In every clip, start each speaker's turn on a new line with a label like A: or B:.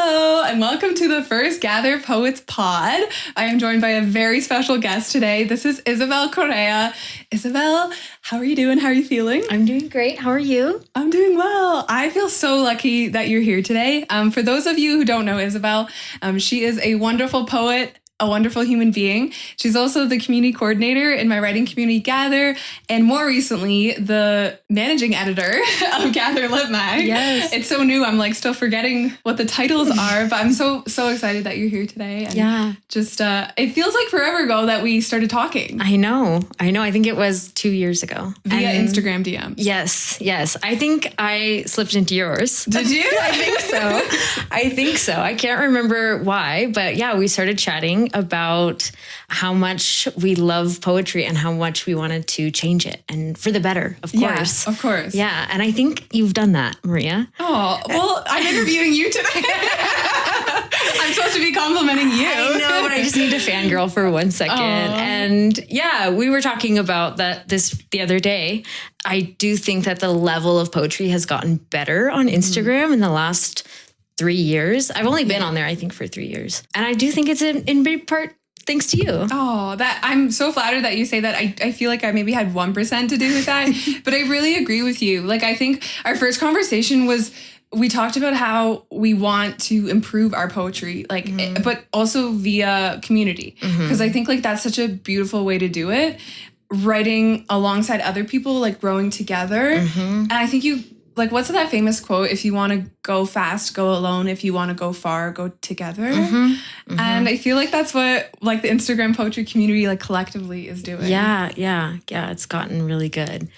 A: Hello, and welcome to the first Gather Poets pod. I am joined by a very special guest today. This is Isabelle Correa. Isabelle, how are you doing? How are you feeling?
B: I'm doing great. How are you?
A: I'm doing well. I feel so lucky that you're here today. For those of you who don't know Isabelle, she is a wonderful poet, a wonderful human being. She's also the community coordinator in my writing community Gather, and more recently, the managing editor of Gather Lit Mag.
B: Yes.
A: It's so new, I'm like still forgetting what the titles are, but I'm so excited that you're here today. And
B: yeah.
A: Just, it feels like forever ago that we started talking.
B: I know. I think it was 2 years ago.
A: Via Instagram DM.
B: Yes. I think I slipped into yours.
A: Did you?
B: I think so. I can't remember why, but yeah, we started chatting about how much we love poetry and how much we wanted to change it, and for the better, of course.
A: Yeah, of course.
B: Yeah, and I think you've done that, Maria.
A: Oh, well, I'm interviewing you today. I'm supposed to be complimenting you.
B: I know, but I just need to fangirl for 1 second. And yeah, we were talking about this the other day. I do think that the level of poetry has gotten better on Instagram in the last 3 years. I've only been on there, I think, for 3 years. And I do think it's in big part thanks to you.
A: Oh, I'm so flattered that you say that. I feel like I maybe had 1% to do with that, but I really agree with you. Like, I think our first conversation was, we talked about how we want to improve our poetry, like, but also via community. Because I think like that's such a beautiful way to do it. Writing alongside other people, like growing together. And I think like, what's that famous quote? If you want to go fast, go alone. If you want to go far, go together. And I feel like that's what like the Instagram poetry community like collectively is doing.
B: Yeah. It's gotten really good.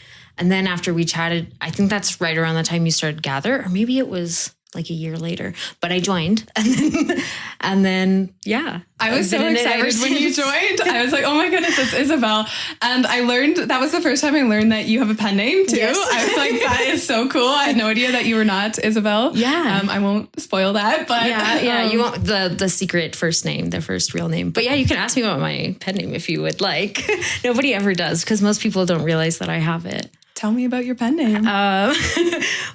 B: And then after we chatted, I think that's right around the time you started Gather, or maybe it was like a year later, but I joined. And then yeah.
A: I was so excited when you joined. I was like, oh my goodness, it's Isabelle. And I learned, that was the first time I learned that you have a pen name too.
B: Yes.
A: I was like, that is so cool. I had no idea that you were not Isabelle.
B: Yeah.
A: I won't spoil that, but.
B: Yeah. You want the secret first name, the first real name. But yeah, you can ask me about my pen name if you would like. Nobody ever does, because most people don't realize that I have it.
A: Tell me about your pen name.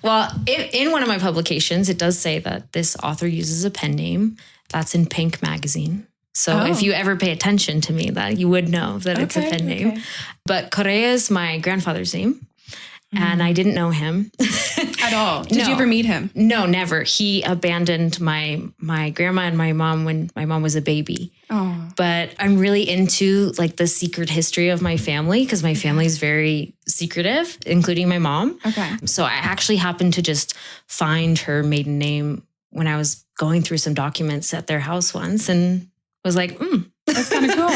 B: Well, in one of my publications, it does say that this author uses a pen name that's in Pink magazine. So if you ever pay attention to me, that you would know that it's a pen name. But Correa is my grandfather's name. And I didn't know him.
A: At all? Did you ever meet him?
B: No, never. He abandoned my grandma and my mom when my mom was a baby.
A: Oh.
B: But I'm really into like the secret history of my family, because my family is very secretive, including my mom.
A: Okay.
B: So I actually happened to just find her maiden name when I was going through some documents at their house once, and was like,
A: That's kind of cool.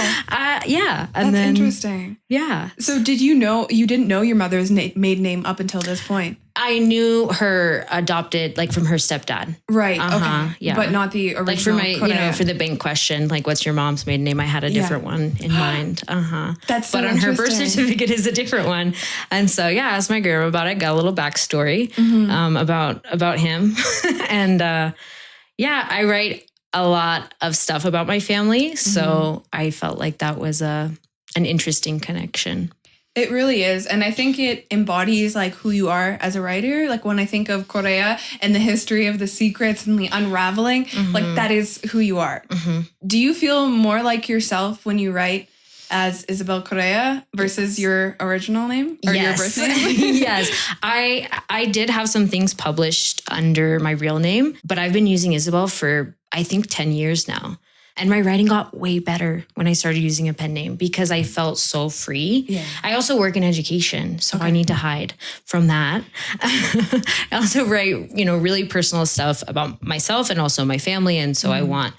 B: Yeah.
A: And that's interesting.
B: Yeah.
A: So you didn't know your mother's maiden name up until this point?
B: I knew her adopted, like from her stepdad.
A: Right. Okay.
B: Yeah.
A: But not the original.
B: Like for my, for the bank question, like, what's your mom's maiden name? I had a different one in mind.
A: That's so
B: But on her birth certificate is a different one. And so, yeah, I asked my grandma about it, got a little backstory about him. And I write a lot of stuff about my family. So I felt like that was an interesting connection.
A: It really is. And I think it embodies like who you are as a writer. Like when I think of Correa and the history of the secrets and the unraveling, like that is who you are. Do you feel more like yourself when you write as Isabelle Correa versus your original name or your birth name?
B: Yes. I did have some things published under my real name, but I've been using Isabelle for, I think, 10 years now. And my writing got way better when I started using a pen name because I felt so free. Yeah. I also work in education, so I need to hide from that. I also write, really personal stuff about myself and also my family. And so I want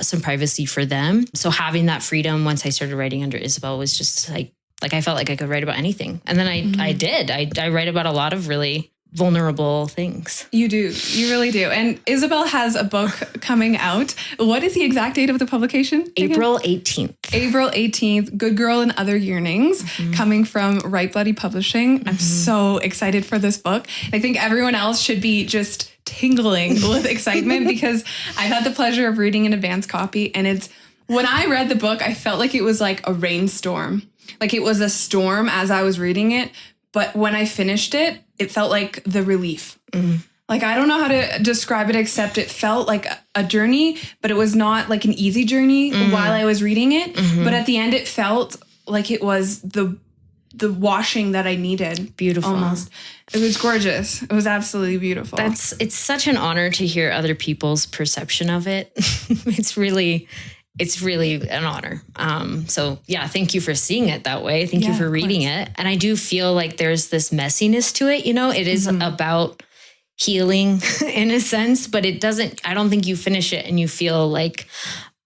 B: some privacy for them. So having that freedom once I started writing under Isabelle was just like I felt like I could write about anything. And then I did. I write about a lot of really vulnerable things.
A: You do. You really do. And Isabelle has a book coming out. What is the exact date of the publication?
B: April 18th.
A: April 18th, Good Girl and Other Yearnings, coming from Right Bloody Publishing. I'm so excited for this book. I think everyone else should be just tingling with excitement because I've had the pleasure of reading an advance copy, and when I read the book, I felt like it was like a rainstorm. Like it was a storm as I was reading it. But when I finished it, it felt like the relief. Like, I don't know how to describe it, except it felt like a journey, but it was not like an easy journey while I was reading it. But at the end, it felt like it was the washing that I needed.
B: Beautiful. Almost.
A: It was gorgeous. It was absolutely beautiful.
B: It's such an honor to hear other people's perception of it. It's really an honor. So yeah, thank you for seeing it that way. Thank you for reading it. And I do feel like there's this messiness to it. You know, it is about healing in a sense, but I don't think you finish it and you feel like,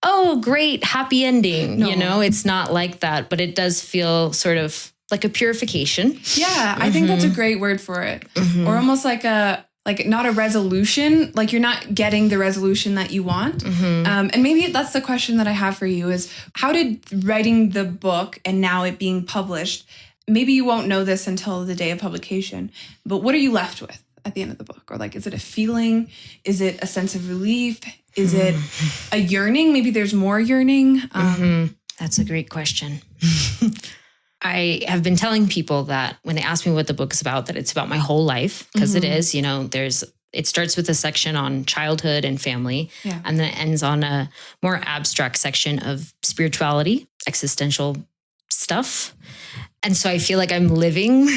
B: oh, great, happy ending. No. You know, it's not like that, but it does feel sort of like a purification.
A: Yeah, I think that's a great word for it. Or almost like not a resolution, like you're not getting the resolution that you want. And maybe that's the question that I have for you is, how did writing the book and now it being published, maybe you won't know this until the day of publication, but what are you left with at the end of the book? Or like, is it a feeling? Is it a sense of relief? Is it a yearning? Maybe there's more yearning.
B: That's a great question. I have been telling people that when they ask me what the book is about, that it's about my whole life, because it is, you know, it starts with a section on childhood and family, and then it ends on a more abstract section of spirituality, existential stuff. And so I feel like I'm living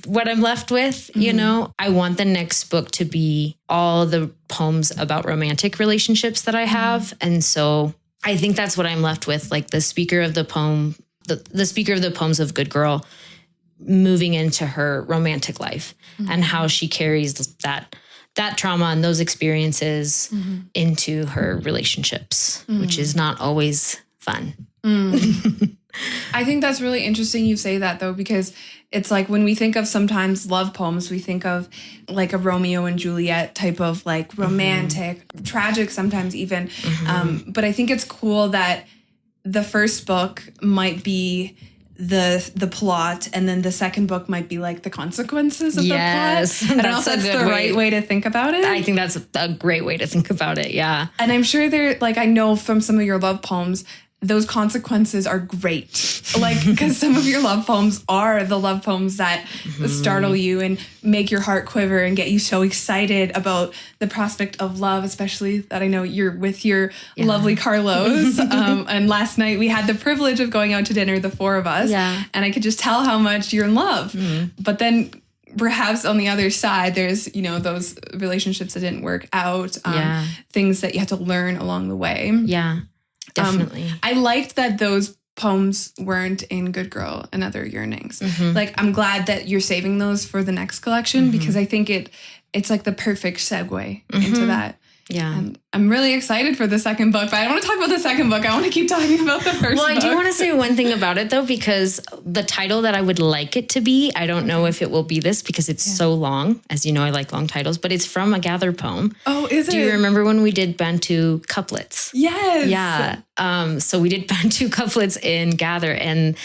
B: what I'm left with, you know. I want the next book to be all the poems about romantic relationships that I have. And so I think that's what I'm left with, like the speaker of the poem, the speaker of the poems of Good Girl moving into her romantic life and how she carries that trauma and those experiences into her relationships, which is not always fun.
A: I think that's really interesting you say that, though, because it's like when we think of sometimes love poems, we think of like a Romeo and Juliet type of like romantic, tragic sometimes even. But I think it's cool that the first book might be the plot, and then the second book might be like the consequences of the plot. I don't know if that's the right way to think about it.
B: I think that's a great way to think about it, yeah.
A: And I'm sure I know from some of your love poems, those consequences are great. Like, because some of your love poems are the love poems that startle you and make your heart quiver and get you so excited about the prospect of love, especially that I know you're with your lovely Carlos. And last night we had the privilege of going out to dinner, the four of us. Yeah. And I could just tell how much you're in love. But then perhaps on the other side, there's, you know, those relationships that didn't work out, things that you had to learn along the way.
B: Yeah. Definitely.
A: I liked that those poems weren't in Good Girl and Other Yearnings. Like, I'm glad that you're saving those for the next collection because I think it's like the perfect segue into that. Yeah. And I'm really excited for the second book, but I don't want to talk about the second book. I want to keep talking about the first book.
B: Well, I do want to say one thing about it, though, because the title that I would like it to be, I don't know if it will be this because it's so long. As you know, I like long titles, but it's from a Gather poem.
A: Oh, is it?
B: Do you remember when we did Bantu couplets?
A: Yes.
B: Yeah. So we did Bantu couplets in Gather, and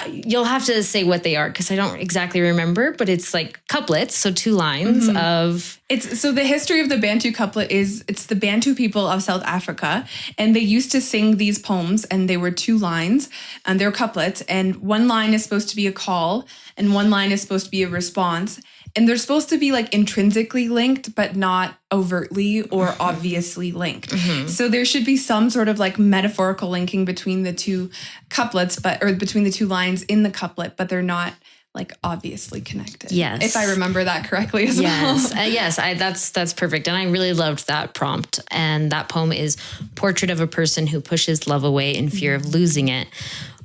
B: you'll have to say what they are because I don't exactly remember, but it's like couplets, so 2 lines of...
A: So the history of the Bantu couplet is it's the Bantu people of South Africa, and they used to sing these poems, and they were 2 lines, and they're couplets, and 1 line is supposed to be a call, and 1 line is supposed to be a response, and they're supposed to be like intrinsically linked, but not overtly or obviously linked. So there should be some sort of like metaphorical linking between the 2 couplets, or between the 2 lines in the couplet, but they're not like obviously connected.
B: Yes.
A: If I remember that correctly as well.
B: Yes, that's perfect. And I really loved that prompt. And that poem is Portrait of a Person Who Pushes Love Away in Fear of Losing It.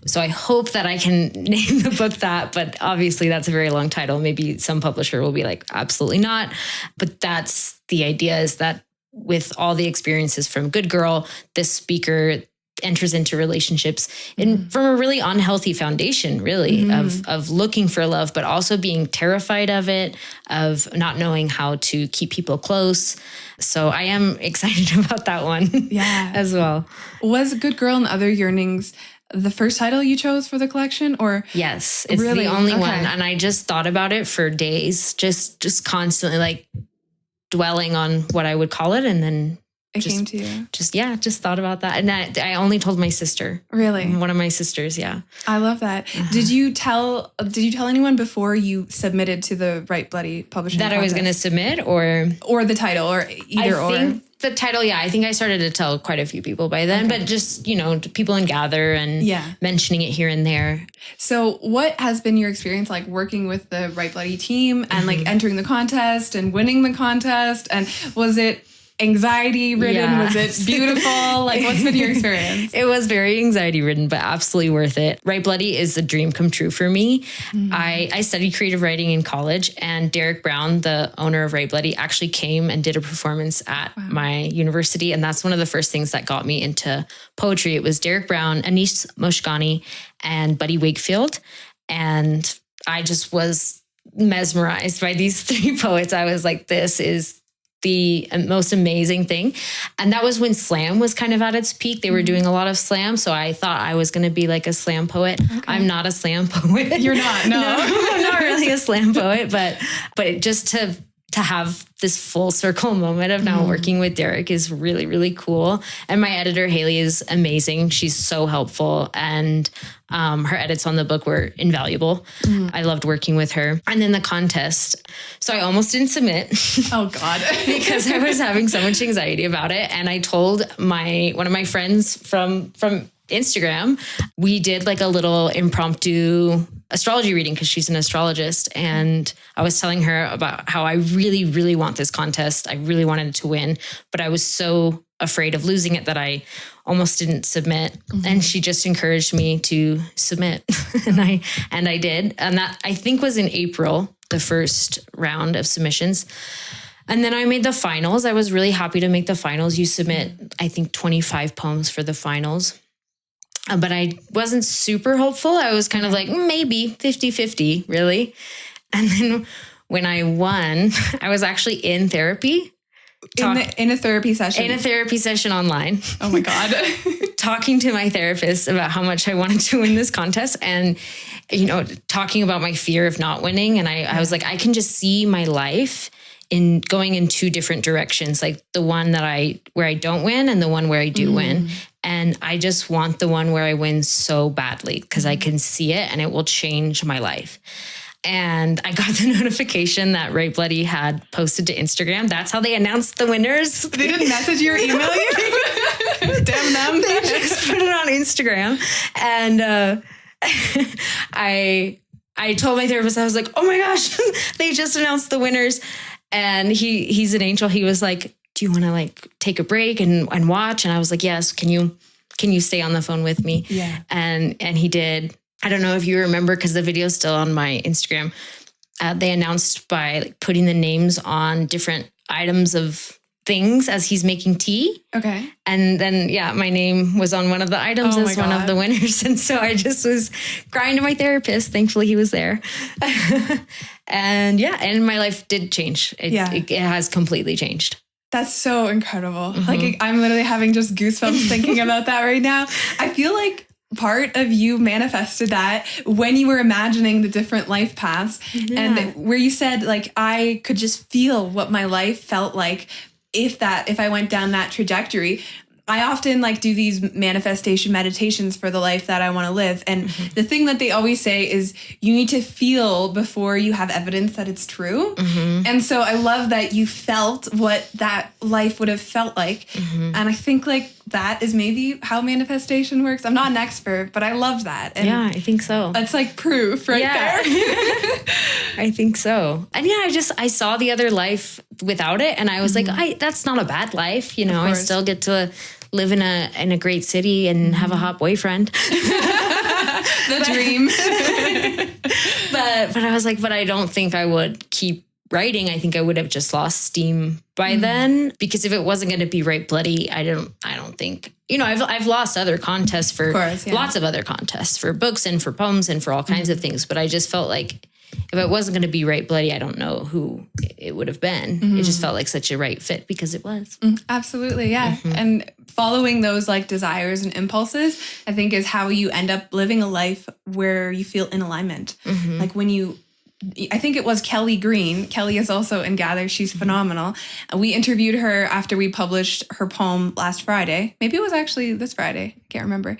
B: So I hope that I can name the book that, but obviously that's a very long title. Maybe some publisher will be like, absolutely not. But that's the idea, is that with all the experiences from Good Girl, this speaker enters into relationships from a really unhealthy foundation, really, of looking for love, but also being terrified of it, of not knowing how to keep people close. So I am excited about that one as well.
A: Was Good Girl and Other Yearnings the first title you chose for the collection, or?
B: Yes, it's really the only one. And I just thought about it for days, just constantly like dwelling on what I would call it. And then
A: it came to you.
B: Just thought about that. And I only told my sister.
A: Really?
B: One of my sisters, yeah.
A: I love that. Did you tell anyone before you submitted to the Write Bloody publishing
B: that
A: contest?
B: I was going to submit, or
A: the title, or either
B: I think the title, yeah. I think I started to tell quite a few people by then, but just, people in Gather and mentioning it here and there.
A: So what has been your experience like working with the Write Bloody team and like entering the contest and winning the contest? And was it anxiety ridden?
B: Yeah.
A: Was it beautiful? Like, what's been your experience?
B: It was very anxiety ridden, but absolutely worth it. Write Bloody is a dream come true for me. I studied creative writing in college, and Derek Brown, the owner of Write Bloody, actually came and did a performance at my university. And that's one of the first things that got me into poetry. It was Derek Brown, Anish Moshgani, and Buddy Wakefield. And I just was mesmerized by these three poets. I was like, this is the most amazing thing. And that was when slam was kind of at its peak. They were doing a lot of slam. So I thought I was going to be like a slam poet. Okay. I'm not a slam poet.
A: You're not, no.
B: I'm not really a slam poet, but just to have this full circle moment of now working with Derek is really, really cool. And my editor, Haley, is amazing. She's so helpful. And her edits on the book were invaluable. I loved working with her. And then the contest. So I almost didn't submit.
A: Oh, God.
B: because I was having so much anxiety about it. And I told one of my friends from Instagram, we did like a little impromptu astrology reading because she's an astrologist. And I was telling her about how I really, really want this contest. I really wanted it to win, but I was so afraid of losing it that I almost didn't submit. And she just encouraged me to submit. and I did. And that I think was in April, the first round of submissions. And then I made the finals. I was really happy to make the finals. You submit, I think, 25 poems for the finals. But I wasn't super hopeful. I was kind of like, maybe 50-50, really. And then when I won, I was actually in therapy.
A: In a therapy session?
B: In a therapy session online.
A: Oh my God.
B: Talking to my therapist about how much I wanted to win this contest and, talking about my fear of not winning. And I was like, I can just see my life in going in two different directions, like the one where I don't win and the one where I do win. And I just want the one where I win so badly because I can see it and it will change my life. And I got the notification that Write Bloody had posted to Instagram. That's how they announced the winners.
A: They didn't message you or email you? Damn them.
B: They just put it on Instagram. And I told my therapist, I was like, oh my gosh, they just announced the winners. And he's an angel. He was like, do you want to like take a break and watch? And I was like, yes. Can you stay on the phone with me?
A: Yeah.
B: And he did. I don't know if you remember because the video's still on my Instagram. They announced by like putting the names on different items of things as he's making tea.
A: Okay.
B: And then, my name was on one of the items as one of the winners. And so I just was crying to my therapist. Thankfully, he was there. And my life did change. It has completely changed.
A: That's so incredible. Like, I'm literally having just goosebumps thinking about that right now. I feel like part of you manifested that when you were imagining the different life paths and where you said, like, I could just feel what my life felt like if I went down that trajectory. I often like do these manifestation meditations for the life that I want to live. And the thing that they always say is you need to feel before you have evidence that it's true. And so I love that you felt what that life would have felt like. And I think like that is maybe how manifestation works. I'm not an expert, but I love that. And
B: I think so.
A: That's like proof right there.
B: I think so. And I saw the other life without it. And I was like, that's not a bad life. I still get to live in a great city and have a hot boyfriend.
A: The dream.
B: But I was like, but I don't think I would keep writing. I think I would have just lost steam by then, because if it wasn't going to be Write Bloody, I don't think, I've lost other contests for lots of other contests for books and for poems and for all kinds of things. But I just felt like if it wasn't going to be Write Bloody, I don't know who it would have been. It just felt like such a right fit because it was.
A: Absolutely. Yeah. And following those like desires and impulses, I think is how you end up living a life where you feel in alignment. Like when you I think it was Kelly Green. Kelly is also in Gather. She's phenomenal. We interviewed her after we published her poem last Friday. Maybe it was actually this Friday. I can't remember.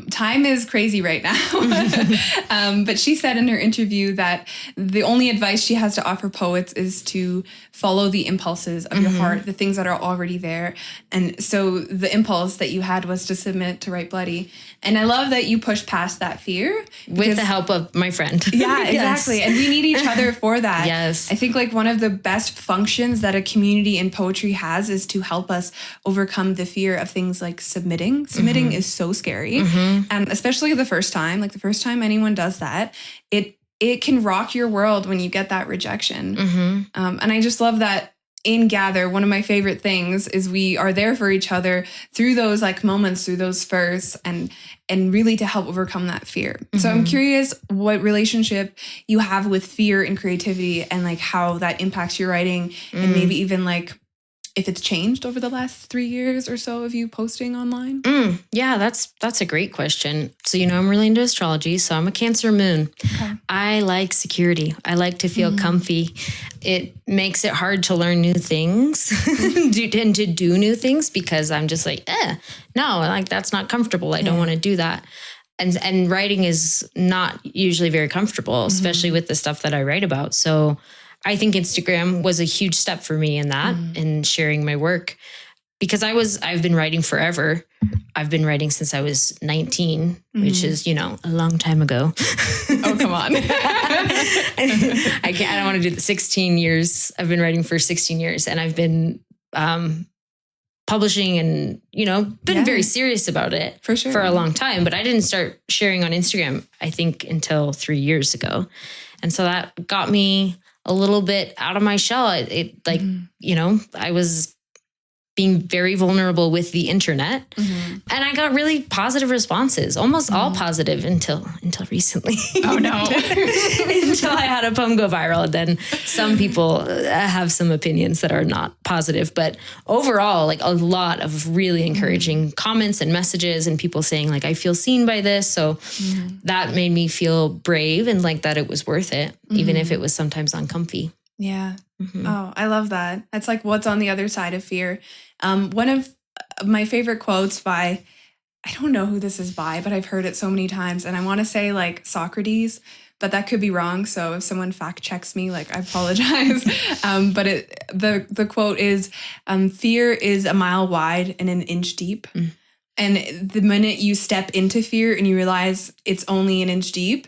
A: Time is crazy right now. But she said in her interview that the only advice she has to offer poets is to follow the impulses of your heart, the things that are already there. And so the impulse that you had was to submit to Write Bloody. And I love that you pushed past that fear.
B: With the help of my friend.
A: Yeah, exactly. Yes. And we need each other for that.
B: Yes.
A: I think like one of the best functions that a community in poetry has is to help us overcome the fear of things like submitting. Submitting is so scary. And especially the first time anyone does that, it can rock your world when you get that rejection. And I just love that in Gather, one of my favorite things is we are there for each other through those like moments, through those firsts, and really to help overcome that fear. So I'm curious what relationship you have with fear and creativity, and like how that impacts your writing, and maybe even like if it's changed over the last 3 years or so of you posting online.
B: Yeah, that's a great question. So, I'm really into astrology. So I'm a Cancer moon. Okay. I like security. I like to feel comfy. It makes it hard to learn new things and to do new things because I'm just like, no, like that's not comfortable. I don't want to do that. And writing is not usually very comfortable, especially with the stuff that I write about. So I think Instagram was a huge step for me in that, in sharing my work, because I've been writing forever. I've been writing since I was 19, which is, a long time ago.
A: Oh, come on.
B: I don't want to do the 16 years. I've been writing for 16 years, and I've been publishing and, been very serious about it
A: for sure
B: for a long time. But I didn't start sharing on Instagram, I think, until 3 years ago. And so that got me a little bit out of my shell. I was being very vulnerable with the internet, and I got really positive responses, almost all positive until recently.
A: Oh no.
B: Until I had a poem go viral. And then some people have some opinions that are not positive, but overall, like a lot of really encouraging comments and messages, and people saying like, I feel seen by this. So that made me feel brave and like that it was worth it, even if it was sometimes uncomfy.
A: Yeah. Oh, I love that. It's like what's on the other side of fear. One of my favorite quotes by, I don't know who this is by, but I've heard it so many times, and I want to say like Socrates, but that could be wrong. So if someone fact checks me, like I apologize. But the quote is, fear is a mile wide and an inch deep. And the minute you step into fear and you realize it's only an inch deep,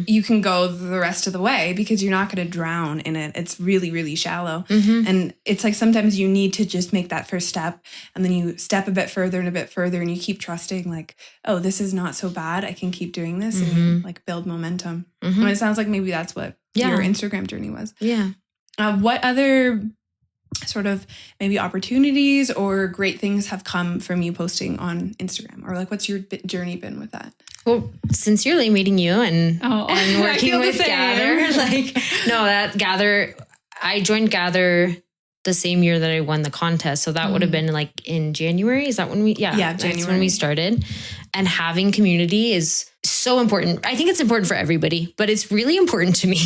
A: you can go the rest of the way because you're not going to drown in it. It's really, really shallow. And it's like sometimes you need to just make that first step, and then you step a bit further and a bit further, and you keep trusting like, oh, this is not so bad. I can keep doing this, and you like build momentum. And it sounds like maybe that's what your Instagram journey was.
B: Yeah.
A: What other sort of maybe opportunities or great things have come from you posting on Instagram, or like what's your journey been with that?
B: Well, sincerely meeting you and working with Gather, Gather, I joined Gather the same year that I won the contest. So that would have been like in January. Is that when January. That's when we started. And having community is so important. I think it's important for everybody, but it's really important to me.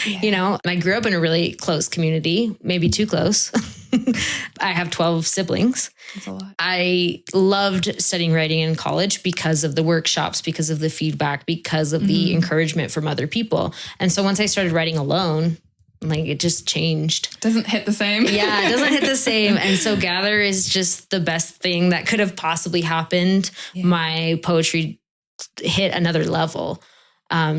B: I grew up in a really close community, maybe too close. I have 12 siblings.
A: That's a lot.
B: I loved studying writing in college because of the workshops, because of the feedback, because of the encouragement from other people. And so once I started writing alone, like it just changed.
A: Doesn't hit the same.
B: Yeah, it doesn't hit the same. And so Gather is just the best thing that could have possibly happened. Yeah. My poetry hit another level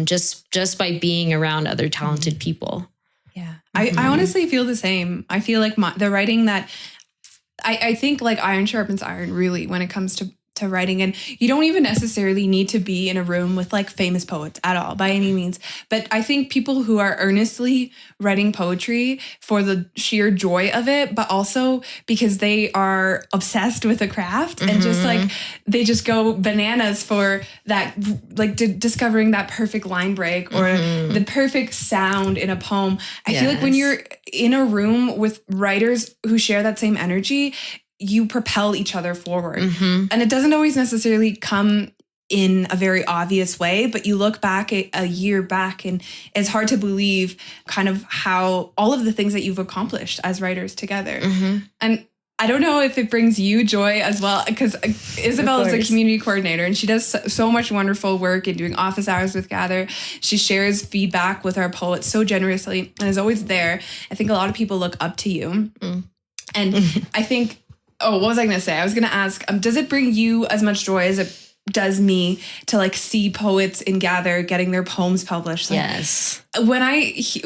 B: just by being around other talented people.
A: Yeah. I honestly feel the same. I feel like the writing that I think like iron sharpens iron really when it comes to writing. And you don't even necessarily need to be in a room with like famous poets at all by any means. But I think people who are earnestly writing poetry for the sheer joy of it, but also because they are obsessed with the craft and just like, they just go bananas for that, like discovering that perfect line break or the perfect sound in a poem. I feel like when you're in a room with writers who share that same energy, you propel each other forward. And it doesn't always necessarily come in a very obvious way, but you look back a year back and it's hard to believe kind of how all of the things that you've accomplished as writers together. And I don't know if it brings you joy as well, because Isabelle is a community coordinator and she does so much wonderful work in doing office hours with Gather. She shares feedback with our poets so generously and is always there. I think a lot of people look up to you. And I think, what was I going to say? I was going to ask, does it bring you as much joy as it does me to like see poets in Gather getting their poems published? Like,
B: yes.
A: When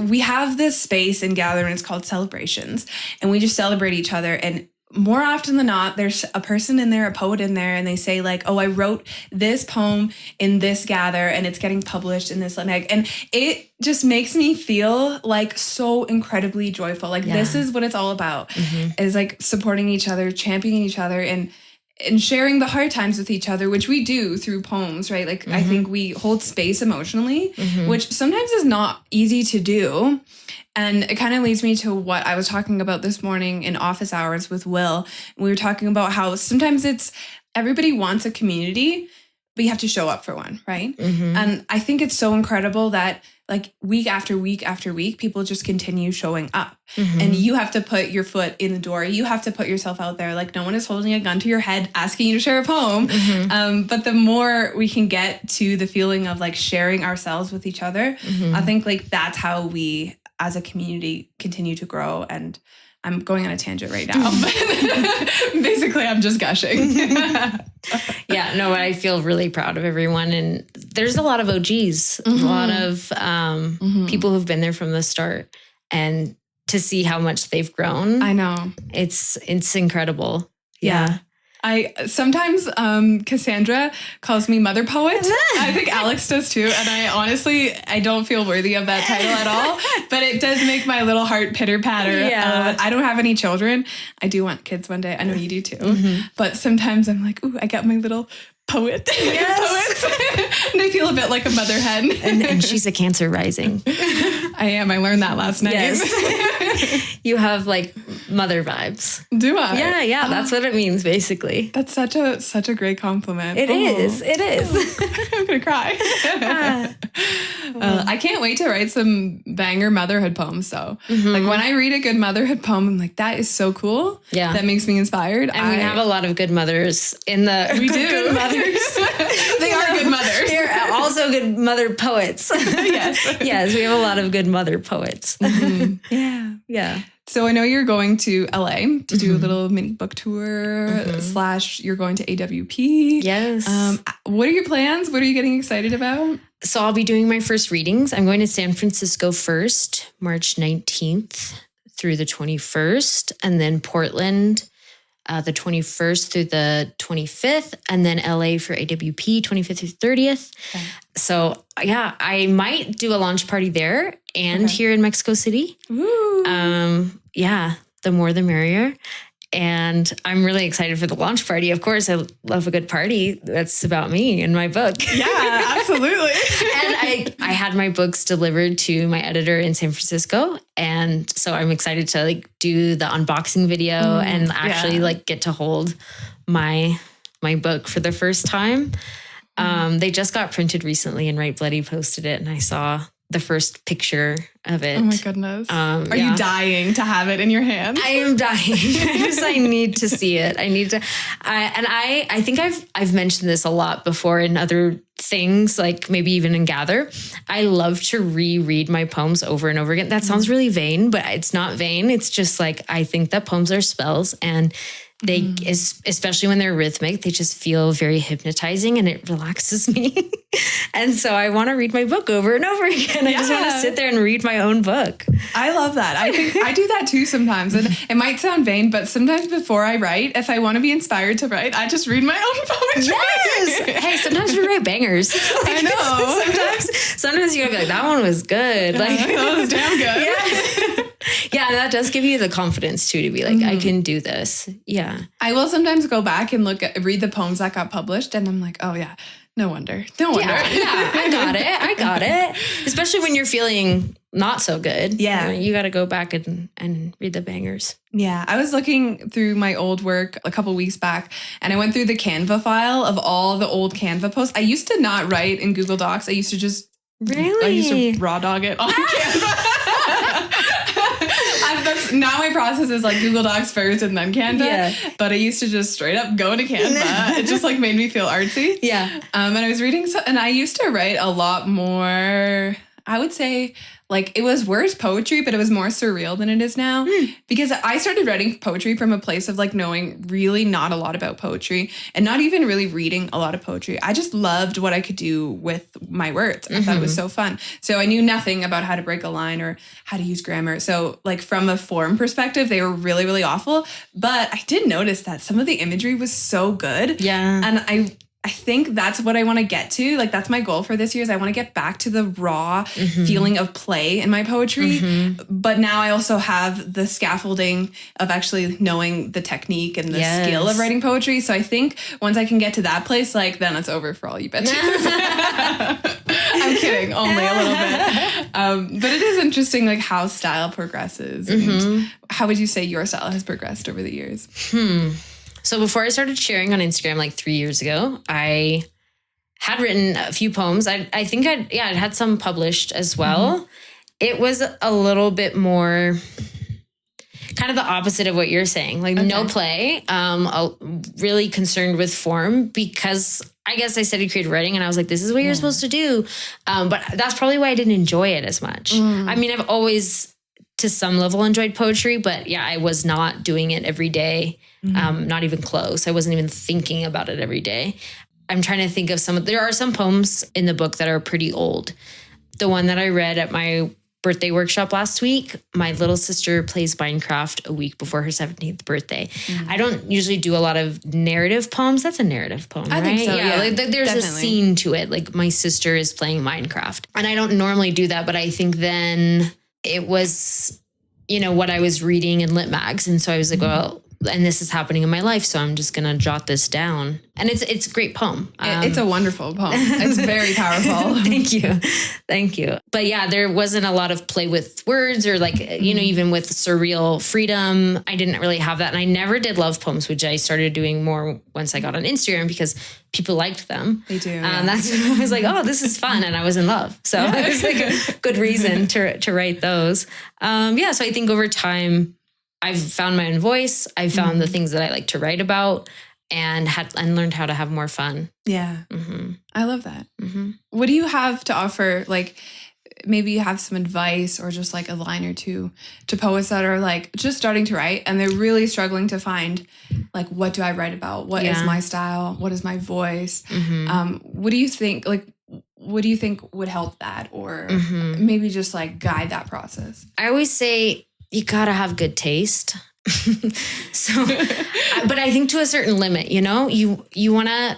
A: we have this space in Gather and it's called Celebrations, and we just celebrate each other, and more often than not, there's a person in there, a poet in there, and they say like, oh, I wrote this poem in this Gather and it's getting published in this Leg. And it just makes me feel like so incredibly joyful. Like this is what it's all about, is like supporting each other, championing each other, and sharing the hard times with each other, which we do through poems, right? Like I think we hold space emotionally, which sometimes is not easy to do. And it kind of leads me to what I was talking about this morning in office hours with Will. We were talking about how sometimes everybody wants a community, but you have to show up for one, right? And I think it's so incredible that like week after week after week, people just continue showing up. And you have to put your foot in the door. You have to put yourself out there. Like no one is holding a gun to your head asking you to share a poem. But the more we can get to the feeling of like sharing ourselves with each other, I think like that's how we as a community continue to grow. And I'm going on a tangent right now, but basically I'm just gushing.
B: Yeah, no, I feel really proud of everyone. And there's a lot of OGs, a lot of people who've been there from the start, and to see how much they've grown.
A: I know.
B: It's incredible.
A: Yeah. I sometimes Cassandra calls me Mother Poet. I think Alex does too. And I don't feel worthy of that title at all. But it does make my little heart pitter patter.
B: Yeah.
A: I don't have any children. I do want kids one day. I know you do too. But sometimes I'm like, ooh, I got my little poet.
B: Yes.
A: And I feel a bit like a mother hen.
B: And she's a Cancer rising.
A: I am. I learned that last night.
B: Yes. You have like mother vibes.
A: Do I?
B: Yeah. That's what it means, basically.
A: That's such a great compliment.
B: It is.
A: I'm gonna cry. I can't wait to write some banger motherhood poems though. Like when I read a good motherhood poem, I'm like, that is so cool.
B: Yeah.
A: That makes me inspired.
B: And we have a lot of good mothers in the
A: good mothers. They are good mothers.
B: They're also good mother poets. Yes, we have a lot of good mother poets. Yeah.
A: So I know you're going to LA to do a little mini book tour / you're going to AWP.
B: Yes.
A: What are your plans? What are you getting excited about?
B: So I'll be doing my first readings. I'm going to San Francisco first, March 19th through the 21st, and then Portland the 21st through the 25th, and then LA for AWP 25th through 30th. Okay. So yeah, I might do a launch party there and here in Mexico City. Ooh. Yeah, the more the merrier. And I'm really excited for the launch party. Of course, I love a good party. That's about me and my book.
A: Yeah, absolutely.
B: And I had my books delivered to my editor in San Francisco. And so I'm excited to like do the unboxing video and actually like get to hold my book for the first time. They just got printed recently and Right Bloody posted it, and I saw the first picture of it.
A: Oh my goodness. Are you dying to have it in your hands?
B: I am dying. I need to see it. I need to. I think I've mentioned this a lot before in other things, like maybe even in Gather. I love to reread my poems over and over again. That sounds really vain, but it's not vain. It's just like, I think that poems are spells, and they, especially when they're rhythmic, they just feel very hypnotizing and it relaxes me. And so I want to read my book over and over again. I just want to sit there and read my own book.
A: I love that. I think I do that too sometimes. And it might sound vain, but sometimes before I write, if I want to be inspired to write, I just read my own poetry.
B: Yes. Hey, sometimes we write bangers.
A: I know.
B: Sometimes you gotta be like, that one was good.
A: Yeah,
B: like
A: that was damn good.
B: Yeah. Yeah, and that does give you the confidence too to be like, I can do this. Yeah.
A: I will sometimes go back and read the poems that got published, and I'm like, oh yeah, no wonder.
B: Yeah, I got it. Especially when you're feeling not so good.
A: Yeah.
B: You got to go back and read the bangers.
A: Yeah, I was looking through my old work a couple weeks back, and I went through the Canva file of all the old Canva posts. I used to not write in Google Docs. I used to just raw dog it on Canva. Now my process is like Google Docs first and then Canva. Yeah. But I used to just straight up go into Canva. It just like made me feel artsy.
B: Yeah.
A: And I was reading, and I used to write a lot more, I would say, like it was worse poetry, but it was more surreal than it is now. Because I started writing poetry from a place of like knowing really not a lot about poetry and not even really reading a lot of poetry. I just loved what I could do with my words. I thought it was so fun. So I knew nothing about how to break a line or how to use grammar. So like from a form perspective, they were really, really awful. But I did notice that some of the imagery was so good.
B: Yeah.
A: And I think that's what I want to get to. Like, that's my goal for this year is I want to get back to the raw feeling of play in my poetry. But now I also have the scaffolding of actually knowing the technique and the skill of writing poetry. So I think once I can get to that place, like, then it's over for all you bitches. I'm kidding, only a little bit. But it is interesting, like, how style progresses. And how would you say your style has progressed over the years?
B: So before I started sharing on Instagram like 3 years ago, I had written a few poems. I think I'd had some published as well. It was a little bit more kind of the opposite of what you're saying, like no play, really concerned with form because I guess I studied creative writing and I was like, this is what you're supposed to do. But that's probably why I didn't enjoy it as much. I mean, I've always to some level enjoyed poetry, but yeah, I was not doing it every day. Not even close. I wasn't even thinking about it every day. I'm trying to think of there are some poems in the book that are pretty old. The one that I read at my birthday workshop last week, my little sister plays Minecraft a week before her 17th birthday. I don't usually do a lot of narrative poems. That's a narrative poem, right? I think so, yeah. Like, there's definitely a scene to it. Like my sister is playing Minecraft. And I don't normally do that, but I think then it was, what I was reading in Lit Mags. And so I was like, well, and this is happening in my life, so I'm just going to jot this down. And it's a great poem.
A: It's a wonderful poem. It's very powerful.
B: Thank you. But yeah, there wasn't a lot of play with words or like, even with surreal freedom. I didn't really have that. And I never did love poems, which I started doing more once I got on Instagram because people liked them.
A: They do.
B: That's when I was like, oh, this is fun. And I was in love. So it was like a good reason to write those. So I think over time, I've found my own voice. I've found the things that I like to write about and learned how to have more fun.
A: Yeah. I love that. What do you have to offer? Like maybe you have some advice or just like a line or two to poets that are like just starting to write and they're really struggling to find like, what do I write about? What is my style? What is my voice? What do you think? Like, what do you think would help that? Or maybe just like guide that process?
B: I always say, you gotta have good taste. But I think to a certain limit, you wanna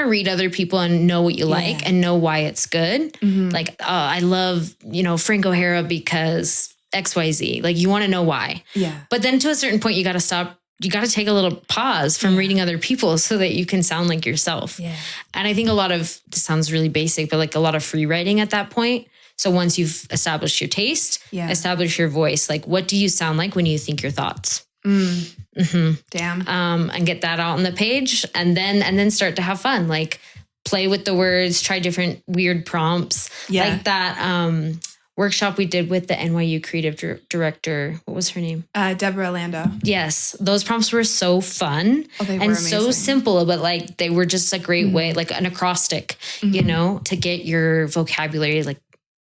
B: read other people and know what you like and know why it's good. Like, I love, Frank O'Hara because XYZ. Like you want to know why. Yeah. But then to a certain point, you got to stop. You got to take a little pause from reading other people so that you can sound like yourself. Yeah. And I think this sounds really basic, but like a lot of free writing at that point. So once you've established your taste, establish your voice, like what do you sound like when you think your thoughts?
A: Damn.
B: And get that out on the page and then start to have fun. Like play with the words, try different weird prompts. Yeah. Like that workshop we did with the NYU creative director. What was her name?
A: Deborah Lando.
B: Yes. Those prompts were so fun
A: they were
B: and
A: amazing.
B: So simple, but like they were just a great way, like an acrostic, to get your vocabulary like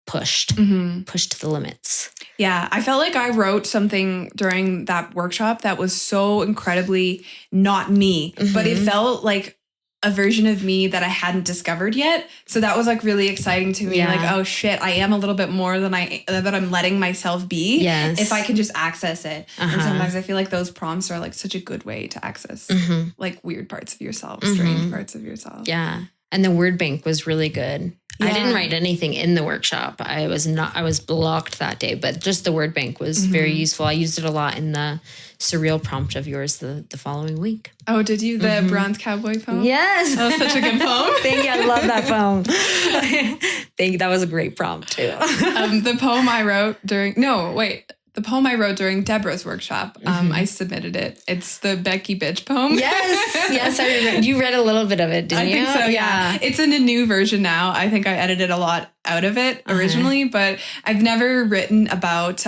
B: pushed to the limits.
A: Yeah, I felt like I wrote something during that workshop that was so incredibly not me, but it felt like a version of me that I hadn't discovered yet. So that was like really exciting to me. Like, oh shit, I am a little bit more than I'm letting myself be. Yes. If I can just access it. And sometimes I feel like those prompts are like such a good way to access like weird parts of yourself, strange parts of yourself.
B: Yeah. And the word bank was really good. I didn't write anything in the workshop. I was blocked that day, but just the word bank was very useful. I used it a lot in the surreal prompt of yours the following week.
A: Oh, did you? The Bronze Cowboy poem?
B: Yes.
A: That was such a good poem.
B: Thank you. I love that poem. Thank you. That was a great prompt too.
A: The poem I wrote during Deborah's workshop, I submitted it. It's the Becky Bitch poem.
B: Yes, I remember. You read a little bit of it, didn't you?
A: I think so, yeah. It's in a new version now. I think I edited a lot out of it originally, but I've never written about...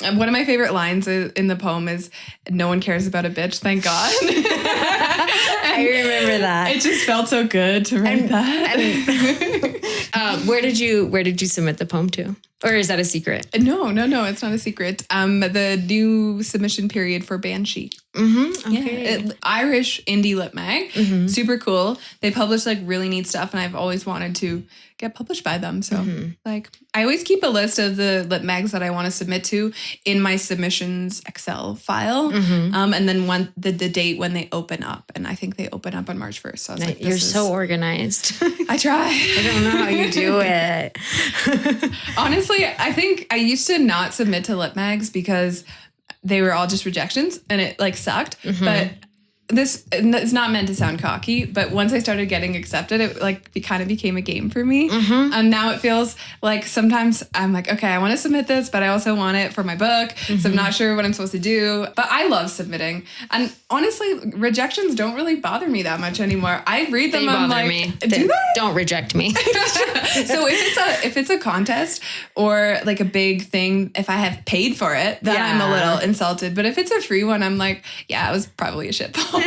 A: one of my favorite lines in the poem is, "No one cares about a bitch, thank God."
B: I remember that.
A: It just felt so good to write
B: that. Where did you submit the poem to? Or is that a secret?
A: No, it's not a secret. The new submission period for Banshee.
B: Okay.
A: Yeah, Irish indie lit mag. Super cool. They publish like really neat stuff, and I've always wanted to get published by them. So like I always keep a list of the lit mags that I want to submit to in my submissions Excel file. And then the date when they open up. And I think they open up on March 1st. So I was like,
B: you're so organized.
A: I try.
B: I don't know how you do it.
A: Honestly, I think I used to not submit to lit mags because they were all just rejections and it like sucked. But it's not meant to sound cocky, but once I started getting accepted, it like kind of became a game for me. And now it feels like sometimes I'm like, okay, I want to submit this, but I also want it for my book. So I'm not sure what I'm supposed to do, but I love submitting. And honestly, rejections don't really bother me that much anymore. I read them. I'm like,
B: me.
A: Do they?
B: Don't reject me.
A: So if it's a contest or like a big thing, if I have paid for it, then I'm a little insulted. But if it's a free one, I'm like, yeah, it was probably a shit poem.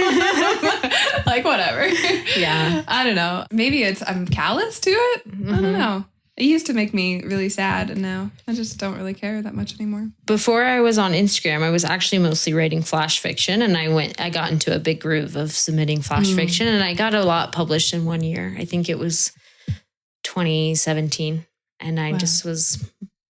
A: Like whatever.
B: Yeah.
A: I don't know. Maybe I'm callous to it. I don't know. It used to make me really sad, and now I just don't really care that much anymore.
B: Before I was on Instagram, I was actually mostly writing flash fiction, and I got into a big groove of submitting flash fiction, and I got a lot published in 1 year. I think it was 2017, and I just was...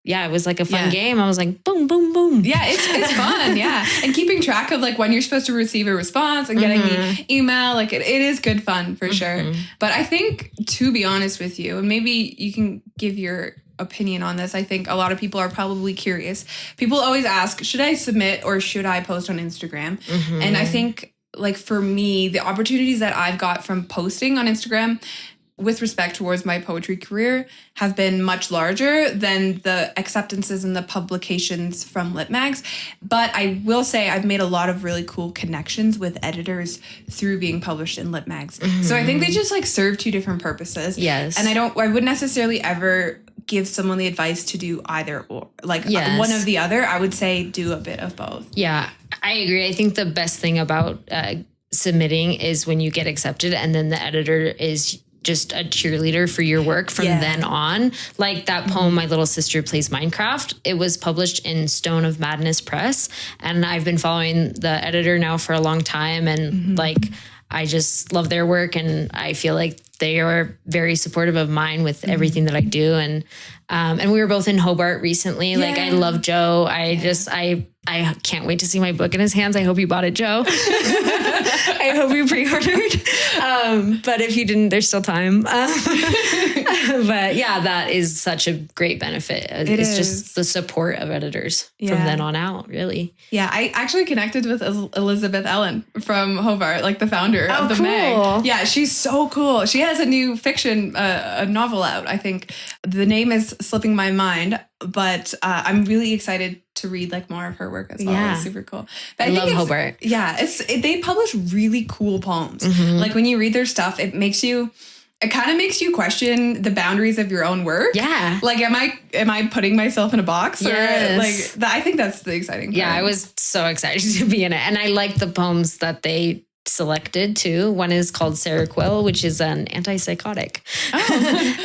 B: Yeah, it was like a fun game. I was like, boom, boom, boom.
A: Yeah, it's fun. Yeah. And keeping track of like when you're supposed to receive a response and getting the email, like it is good fun for sure. But I think, to be honest with you, and maybe you can give your opinion on this, I think a lot of people are probably curious. People always ask, should I submit or should I post on Instagram? And I think like for me, the opportunities that I've got from posting on Instagram with respect towards my poetry career have been much larger than the acceptances and the publications from lit mags. But I will say I've made a lot of really cool connections with editors through being published in lit mags. So I think they just like serve two different purposes.
B: Yes.
A: And I wouldn't necessarily ever give someone the advice to do either or like one of the other. I would say do a bit of both.
B: Yeah, I agree. I think the best thing about submitting is when you get accepted and then the editor is just a cheerleader for your work from then on. Like that poem, My Little Sister Plays Minecraft, it was published in Stone of Madness Press. And I've been following the editor now for a long time. And like, I just love their work. And I feel like they are very supportive of mine with everything that I do. And we were both in Hobart recently. Like I love Joe. I can't wait to see my book in his hands. I hope you bought it, Joe. I hope you pre-ordered. But if you didn't, there's still time. But yeah, that is such a great benefit. It's just the support of editors from then on out, really.
A: Yeah, I actually connected with Elizabeth Ellen from Hobart, like the founder of the Meg. Yeah, she's so cool. She has a new fiction, a novel out, I think. The name is slipping my mind, but I'm really excited to read like more of her work as well.
B: Yeah.
A: It's super cool. But
B: I love Hobart.
A: Yeah, they publish really cool poems. Like when you read their stuff, it kind of makes you question the boundaries of your own work. Yeah. Like, am I putting myself in a box?
B: Yes.
A: Or like, I think that's the exciting part.
B: Yeah, I was so excited to be in it. And I like the poems that they selected too. One is called Seroquel, which is an antipsychotic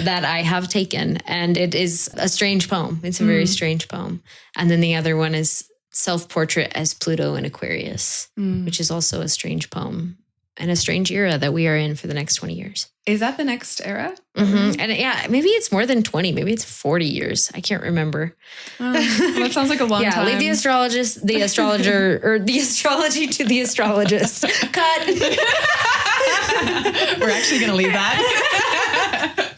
B: that I have taken. And it is a strange poem. It's a very strange poem. And then the other one is Self-Portrait as Pluto in Aquarius, which is also a strange poem and a strange era that we are in for the next 20 years.
A: Is that the next era?
B: And yeah, maybe it's more than 20. Maybe it's 40 years. I can't remember.
A: Well, that sounds like a long time.
B: Leave the astrologer, or the astrology to the astrologist. Cut.
A: We're actually going to leave that.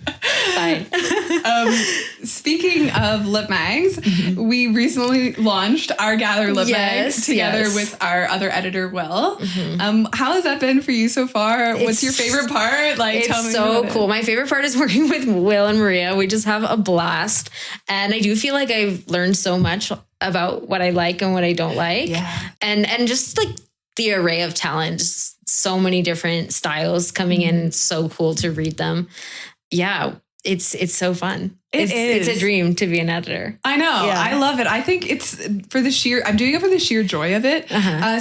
B: fine.
A: Speaking of lip mags, we recently launched our Gather lip mag together with our other editor, Will. How has that been for you so far? What's your favorite part? Like, tell me.
B: It's so cool. My favorite part is working with Will and Maria. We just have a blast. And I do feel like I've learned so much about what I like and what I don't like.
A: Yeah.
B: And just like the array of talent, just so many different styles coming in. It's so cool to read them. Yeah, it's so fun. It's a dream to be an editor.
A: I know. Yeah. I love it. I think it's for the sheer, I'm doing it for the sheer joy of it.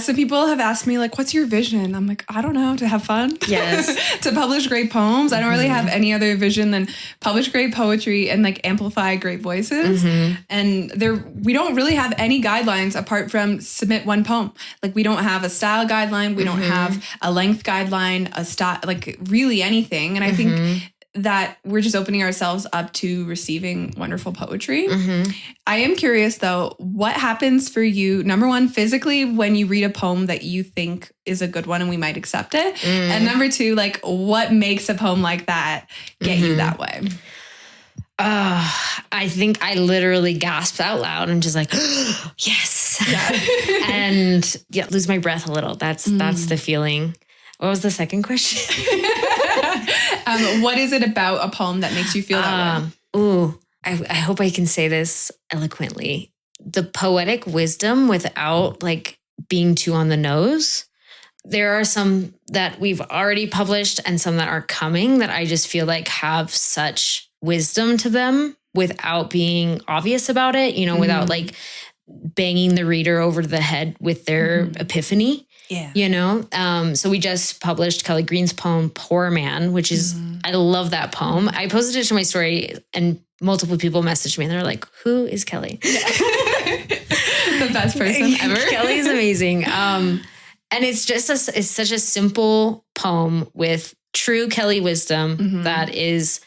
A: Some people have asked me like, what's your vision? I'm like, I don't know, to have fun.
B: Yes.
A: To publish great poems. I don't really have any other vision than publish great poetry and like amplify great voices. And we don't really have any guidelines apart from submit one poem. Like we don't have a style guideline. We don't have a length guideline, a style, like really anything. And I think that we're just opening ourselves up to receiving wonderful poetry. I am curious though, what happens for you, number one, physically, when you read a poem that you think is a good one and we might accept it? And number two, like what makes a poem like that get you that way?
B: I think I literally gasped out loud and just like, yes. Yeah. And lose my breath a little. That's the feeling. What was the second question?
A: What is it about a poem that makes you feel that way?
B: I hope I can say this eloquently. The poetic wisdom without like being too on the nose. There are some that we've already published and some that are coming that I just feel like have such wisdom to them without being obvious about it, without like banging the reader over the head with their epiphany. Yeah. So we just published Kelly Green's poem, Poor Man, which is, I love that poem. I posted it to my story and multiple people messaged me and they're like, who is Kelly?
A: Yeah. The best person ever.
B: Kelly's amazing. And it's just it's such a simple poem with true Kelly wisdom that is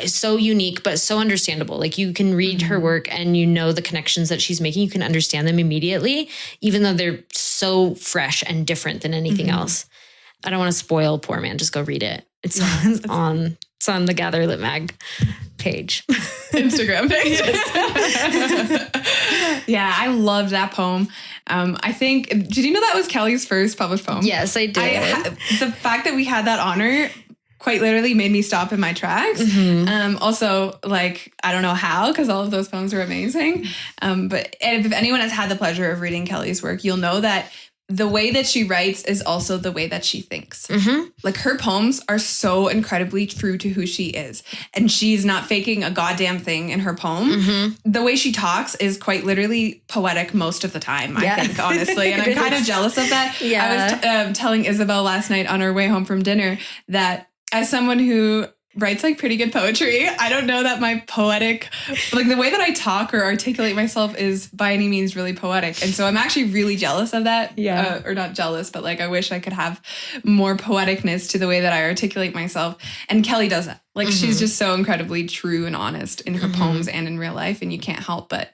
B: so unique, but so understandable. Like you can read her work and the connections that she's making. You can understand them immediately, even though they're so fresh and different than anything else. I don't want to spoil Poor Man. Just go read it. It's on the Gather Lit Mag page.
A: Instagram page. Yeah, I loved that poem. I think, did you know that was Kelly's first published poem?
B: Yes, I did.
A: The fact that we had that honor quite literally made me stop in my tracks. Also, like, I don't know how, because all of those poems were amazing. But if anyone has had the pleasure of reading Kelly's work, you'll know that the way that she writes is also the way that she thinks. Like her poems are so incredibly true to who she is. And she's not faking a goddamn thing in her poem. The way she talks is quite literally poetic most of the time, I think, honestly. And I'm kind of jealous of that. Yeah. I was telling Isabelle last night on our way home from dinner that as someone who writes like pretty good poetry, I don't know that my poetic, like the way that I talk or articulate myself is by any means really poetic. And so I'm actually really jealous of that. Yeah. Or not jealous, but like I wish I could have more poeticness to the way that I articulate myself. And Kelly does that. Like she's just so incredibly true and honest in her poems and in real life. And you can't help but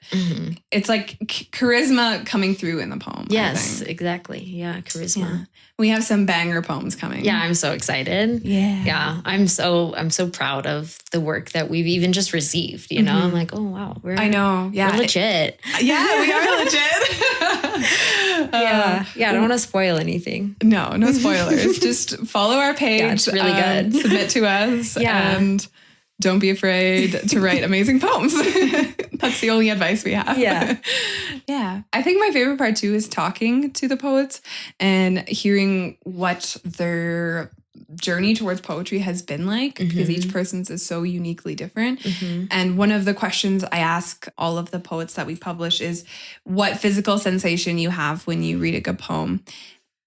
A: it's like charisma coming through in the poem.
B: Yes, exactly. Yeah, charisma.
A: Yeah. We have some banger poems coming.
B: Yeah, I'm so excited. Yeah. I'm so proud of the work that we've even just received, I'm like, oh wow, we're legit.
A: Yeah, we are legit.
B: Yeah, I don't want to spoil anything.
A: No spoilers. Just follow our page.
B: Yeah, it's really good.
A: Submit to us. And don't be afraid to write amazing poems. That's the only advice we have. Yeah. I think my favorite part too is talking to the poets and hearing what their journey towards poetry has been like, because each person's is so uniquely different. And one of the questions I ask all of the poets that we publish is what physical sensation you have when you read a good poem.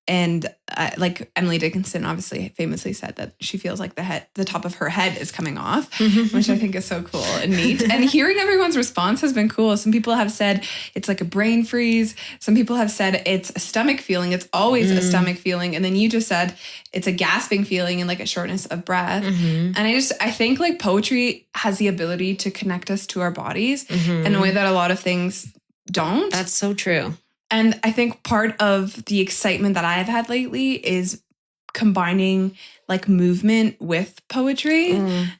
A: And like Emily Dickinson obviously famously said that she feels like the top of her head is coming off, which I think is so cool and neat. And hearing everyone's response has been cool. Some people have said it's like a brain freeze. Some people have said it's a stomach feeling. It's always a stomach feeling. And then you just said it's a gasping feeling and like a shortness of breath. And I think like poetry has the ability to connect us to our bodies in a way that a lot of things don't.
B: That's so true.
A: And I think part of the excitement that I've had lately is combining like movement with poetry,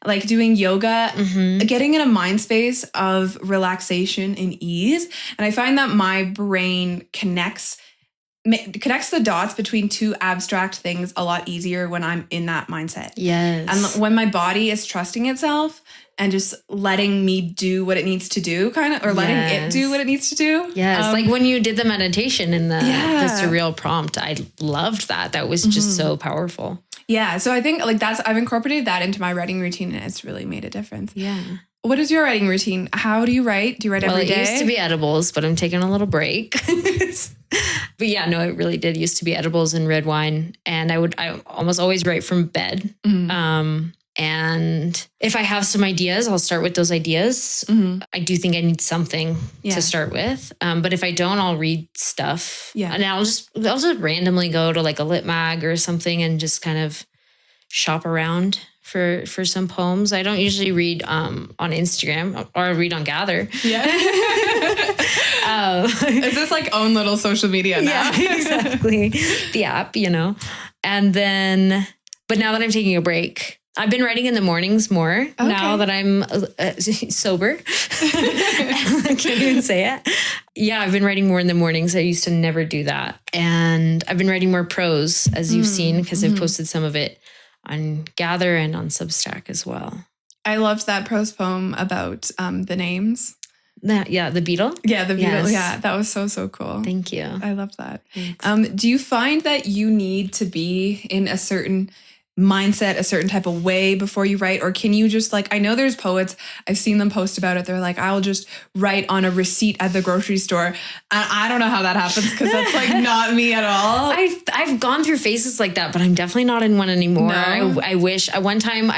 A: like doing yoga, getting in a mind space of relaxation and ease. And I find that my brain connects the dots between two abstract things a lot easier when I'm in that mindset.
B: Yes.
A: And when my body is trusting itself and just letting me do what it needs to do, kind of, or letting it do what it needs to do.
B: Yes. Like when you did the meditation in the surreal prompt, I loved that. That was just so powerful.
A: Yeah. So I think like I've incorporated that into my writing routine and it's really made a difference.
B: Yeah.
A: What is your writing routine? How do you write? Do you write every day?
B: It used to be edibles, but I'm taking a little break. But yeah, no, it really did used to be edibles and red wine. And I almost always write from bed. And if I have some ideas, I'll start with those ideas. I do think I need something to start with. But if I don't, I'll read stuff. Yeah. And I'll just randomly go to like a lit mag or something and just kind of shop around for some poems. I don't usually read on Instagram or I read on Gather. Yeah.
A: Is this like own little social media now?
B: Yeah, exactly. The app, And then, but now that I'm taking a break, I've been writing in the mornings more now that I'm sober. I can't even say it. Yeah, I've been writing more in the mornings. I used to never do that. And I've been writing more prose, as you've seen, because I've posted some of it on Gather and on Substack as well.
A: I loved that prose poem about the names.
B: The beetle?
A: Yeah, the beetle. Yes. Yeah, that was so, so cool.
B: Thank you.
A: I love that. Do you find that you need to be in a certain mindset, a certain type of way before you write? Or can you just I know there's poets, I've seen them post about it. They're like, I'll just write on a receipt at the grocery store. And I don't know how that happens because that's not me at all.
B: I've gone through phases like that, but I'm definitely not in one anymore. No. I wish at one time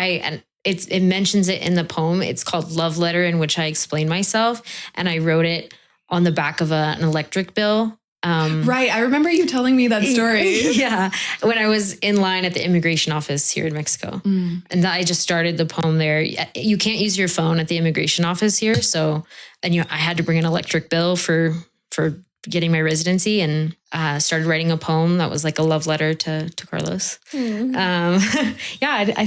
B: it mentions it in the poem. It's called Love Letter, in which I explain myself. And I wrote it on the back of an electric bill.
A: Right. I remember you telling me that story.
B: Yeah. When I was in line at the immigration office here in Mexico. And I just started the poem there. You can't use your phone at the immigration office here. So, I had to bring an electric bill for getting my residency and started writing a poem that was like a love letter to Carlos. I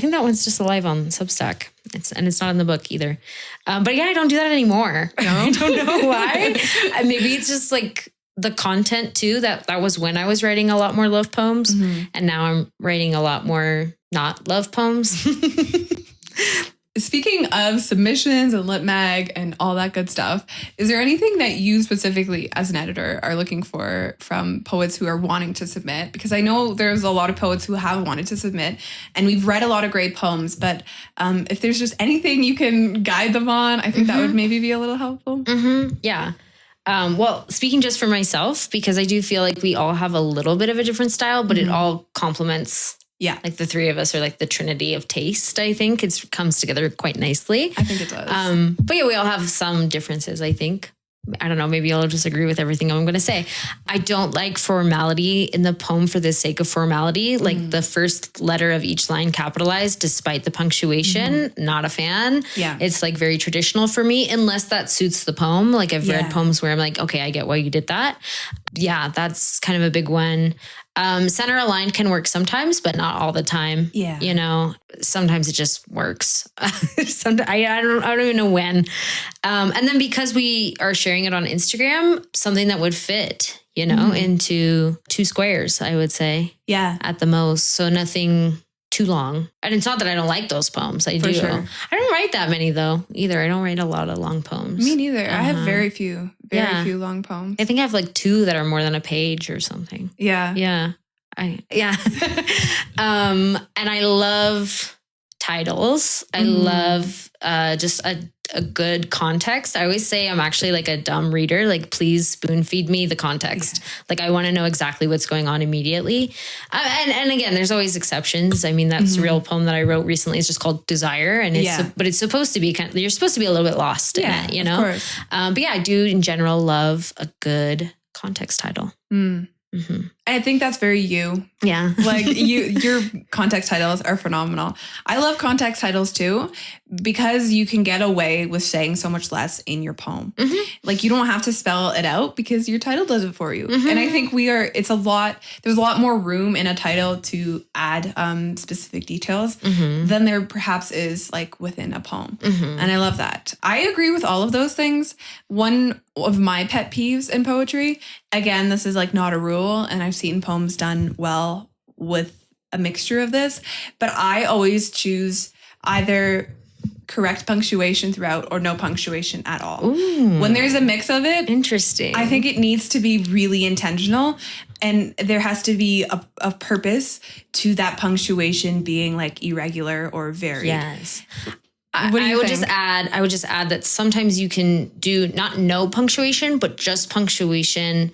B: think that one's just alive on Substack. It's not in the book either. But yeah, I don't do that anymore. No? I don't know why. Maybe it's just like the content too, that was when I was writing a lot more love poems. And now I'm writing a lot more not love poems.
A: Speaking of submissions and Lit Mag and all that good stuff, is there anything that you specifically as an editor are looking for from poets who are wanting to submit? Because I know there's a lot of poets who have wanted to submit and we've read a lot of great poems, but if there's just anything you can guide them on, I think that would maybe be a little helpful.
B: Yeah. Well, speaking just for myself, because I do feel like we all have a little bit of a different style, but it all complements. Yeah. Like the three of us are like the trinity of taste, I think. It comes together quite nicely.
A: I think it does.
B: But yeah, we all have some differences, I think. I don't know, maybe you'll disagree with everything I'm going to say. I don't like formality in the poem for the sake of formality. Like the first letter of each line capitalized despite the punctuation. Not a fan. Yeah. It's like very traditional for me, unless that suits the poem. Like I've read poems where I'm like, okay, I get why you did that. Yeah, that's kind of a big one. Center aligned can work sometimes, but not all the time. Yeah. Sometimes it just works. Sometimes, I don't even know when. And then because we are sharing it on Instagram, something that would fit, into 2 squares, I would say. Yeah. At the most. So nothing too long. And it's not that I don't like those poems. I do. Sure. I don't write that many though, either. I don't write a lot of long poems.
A: Me neither. I have very few long poems.
B: I think I have like 2 that are more than a page or something.
A: Yeah.
B: Yeah. And I love titles. I love just a good context. I always say I'm actually like a dumb reader. Like, please spoon feed me the context. Like, I want to know exactly what's going on immediately. And again, there's always exceptions. I mean, that surreal poem that I wrote recently is just called Desire, and but it's supposed to be you're supposed to be a little bit lost in it,
A: Of course.
B: But yeah, I do in general love a good context title.
A: I think that's very you.
B: Yeah.
A: Like your context titles are phenomenal. I love context titles too, because you can get away with saying so much less in your poem. Like you don't have to spell it out because your title does it for you. And I think there's a lot more room in a title to add specific details than there perhaps is like within a poem. And I love that. I agree with all of those things. One of my pet peeves in poetry, again, this is like not a rule, and I've seen poems done well with a mixture of this, but I always choose either correct punctuation throughout or no punctuation at all. Ooh. When there's a mix of it,
B: interesting.
A: I think it needs to be really intentional, and there has to be a purpose to that punctuation being like irregular or varied.
B: Yes.
A: What do you
B: I would
A: think?
B: just add that sometimes you can do not no punctuation, but just punctuation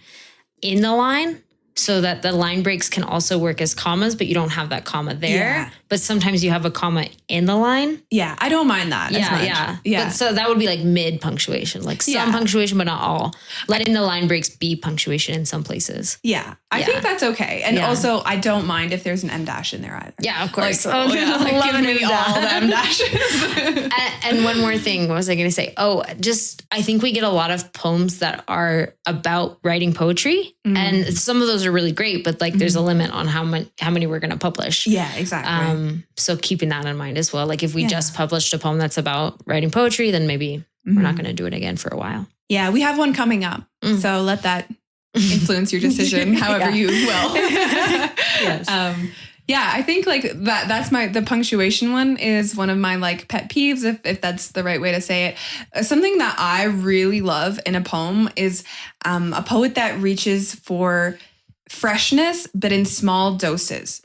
B: in the line, so that the line breaks can also work as commas, but you don't have that comma there.
A: Yeah.
B: But sometimes you have a comma in the line.
A: Yeah, I don't mind that. as much.
B: But so that would be like mid punctuation, like some punctuation, but not all. Letting the line breaks be punctuation in some places.
A: Yeah, I think that's okay. And also, I don't mind if there's an M dash in there either.
B: Yeah, of course.
A: Like, give me all the M dashes.
B: And one more thing, what was I going to say? I think we get a lot of poems that are about writing poetry, and some of those are really great, but like there's a limit on how many we're going to publish.
A: Yeah, exactly.
B: So keeping that in mind as well. Like if we just published a poem that's about writing poetry, then maybe we're not going to do it again for a while.
A: Yeah, we have one coming up. So let that influence your decision however you will.
B: Yes.
A: I think like that's the punctuation one is one of my like pet peeves, if that's the right way to say it. Something that I really love in a poem is a poet that reaches for freshness, but in small doses.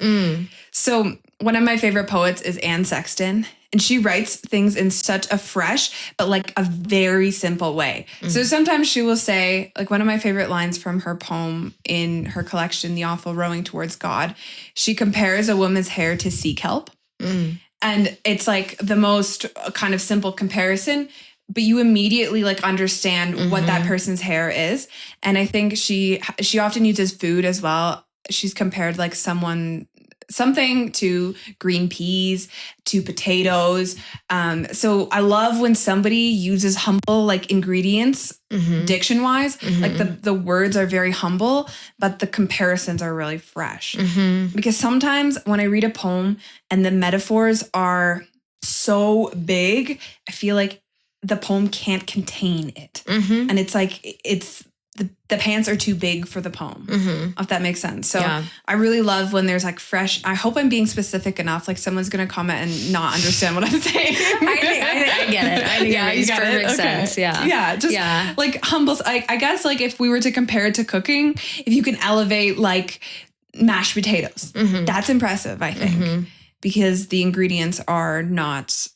A: So one of my favorite poets is Anne Sexton, and she writes things in such a fresh, but like a very simple way. So sometimes she will say, like one of my favorite lines from her poem in her collection, The Awful Rowing Towards God, she compares a woman's hair to sea kelp. And it's like the most kind of simple comparison, but you immediately like understand what that person's hair is. And I think she often uses food as well. She's compared like something to green peas, to potatoes. So I love when somebody uses humble like ingredients, diction wise, like the words are very humble, but the comparisons are really fresh. Because sometimes when I read a poem and the metaphors are so big, I feel like the poem can't contain it. And it's like, the pants are too big for the poem, if that makes sense. So I really love when there's like fresh, I hope I'm being specific enough, like someone's going to comment and not understand what I'm saying.
B: I get it. I think it makes perfect sense. Yeah.
A: Yeah. Just like humble. I guess like if we were to compare it to cooking, if you can elevate like mashed potatoes, that's impressive, I think, because the ingredients are not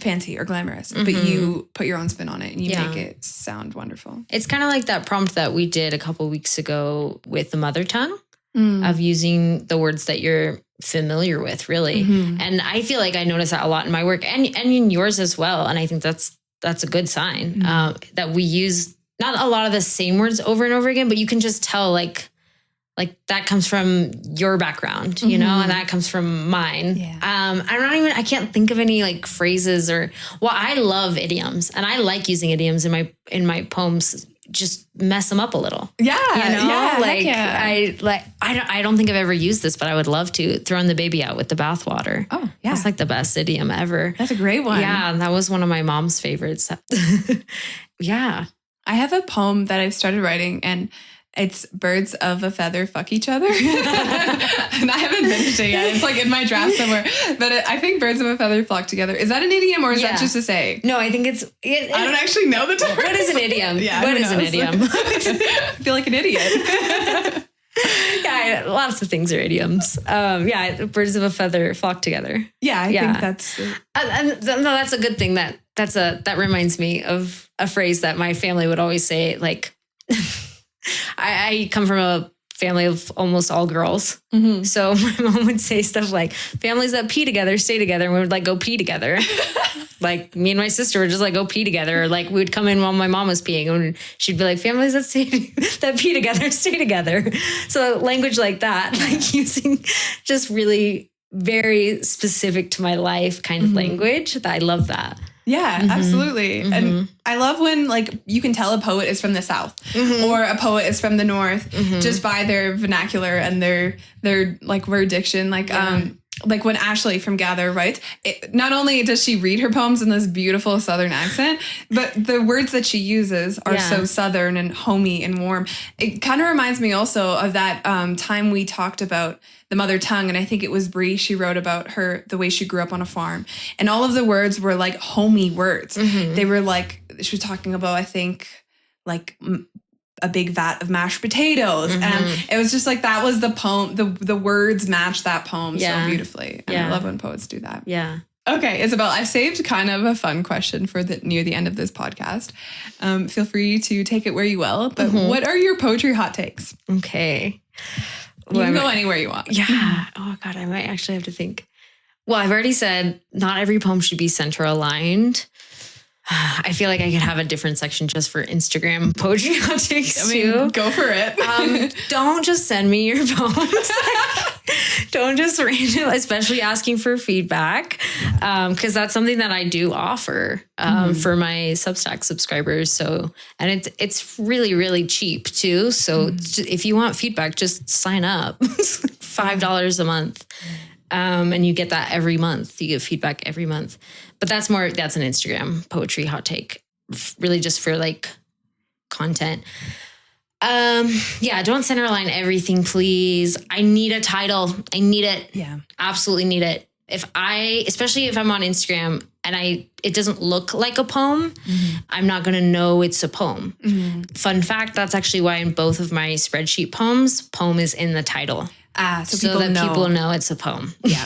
A: fancy or glamorous, but you put your own spin on it and you make it sound wonderful.
B: It's kind of like that prompt that we did a couple weeks ago with the mother tongue of using the words that you're familiar with, really. And I feel like I notice that a lot in my work and in yours as well. And I think that's a good sign that we use not a lot of the same words over and over again, but you can just tell like that comes from your background, you know, and that comes from mine. Yeah. I can't think of any like phrases I love idioms and I like using idioms in my poems, just mess them up a little.
A: Yeah.
B: You know,
A: yeah,
B: I don't think I've ever used this, but I would love to. Throwing the baby out with the bathwater.
A: Oh, yeah.
B: That's like the best idiom ever.
A: That's a great one.
B: Yeah. That was one of my mom's favorites. Yeah.
A: I have a poem that I've started writing and it's birds of a feather fuck each other. And I haven't finished it yet. It's like in my draft somewhere. But I think birds of a feather flock together. Is that an idiom or is that just a saying?
B: No, I think it's...
A: I don't actually know the term.
B: What is an idiom?
A: Yeah,
B: what is an idiom?
A: I feel like an idiot.
B: Yeah, lots of things are idioms. Birds of a feather flock together.
A: Yeah, I think that's...
B: that's a good thing. That reminds me of a phrase that my family would always say, like... I come from a family of almost all girls. So my mom would say stuff like, families that pee together, stay together. And we would like go pee together. Like me and my sister would just like go pee together. Or like we would come in while my mom was peeing and she'd be like, families that pee together, stay together. So language like that, like using just really very specific to my life kind of language. I love that.
A: Yeah, absolutely. And I love when like you can tell a poet is from the South or a poet is from the North just by their vernacular and their like word diction. Like when Ashley from Gather writes, not only does she read her poems in this beautiful Southern accent, but the words that she uses are so Southern and homey and warm. It kind of reminds me also of that time we talked about the mother tongue. And I think it was Bree, she wrote about the way she grew up on a farm. And all of the words were like homey words. They were like, she was talking about, I think, like a big vat of mashed potatoes. And it was just like, that was the poem. The words matched that poem so beautifully. And I love when poets do that.
B: Yeah.
A: Okay, Isabelle, I've saved kind of a fun question for near the end of this podcast. Feel free to take it where you will. But what are your poetry hot takes?
B: Okay.
A: You can go anywhere you want.
B: Yeah. Oh God, I might actually have to think. Well, I've already said not every poem should be center aligned. I feel like I could have a different section just for Instagram poetry hot takes too.
A: Go for it.
B: Don't just send me your poems. Don't just random, especially asking for feedback. Because that's something that I do offer for my Substack subscribers. So, and it's really, really cheap too. So if you want feedback, just sign up. $5 a month. And you get that every month. You get feedback every month. But that's an Instagram poetry hot take, really just for like content. Don't center align everything, please. I need a title. I need it. Yeah. Absolutely need it. Especially if I'm on Instagram and it doesn't look like a poem, I'm not going to know it's a poem. Fun fact, that's actually why in both of my spreadsheet poems, poem is in the title. So that people know it's a poem. Yeah.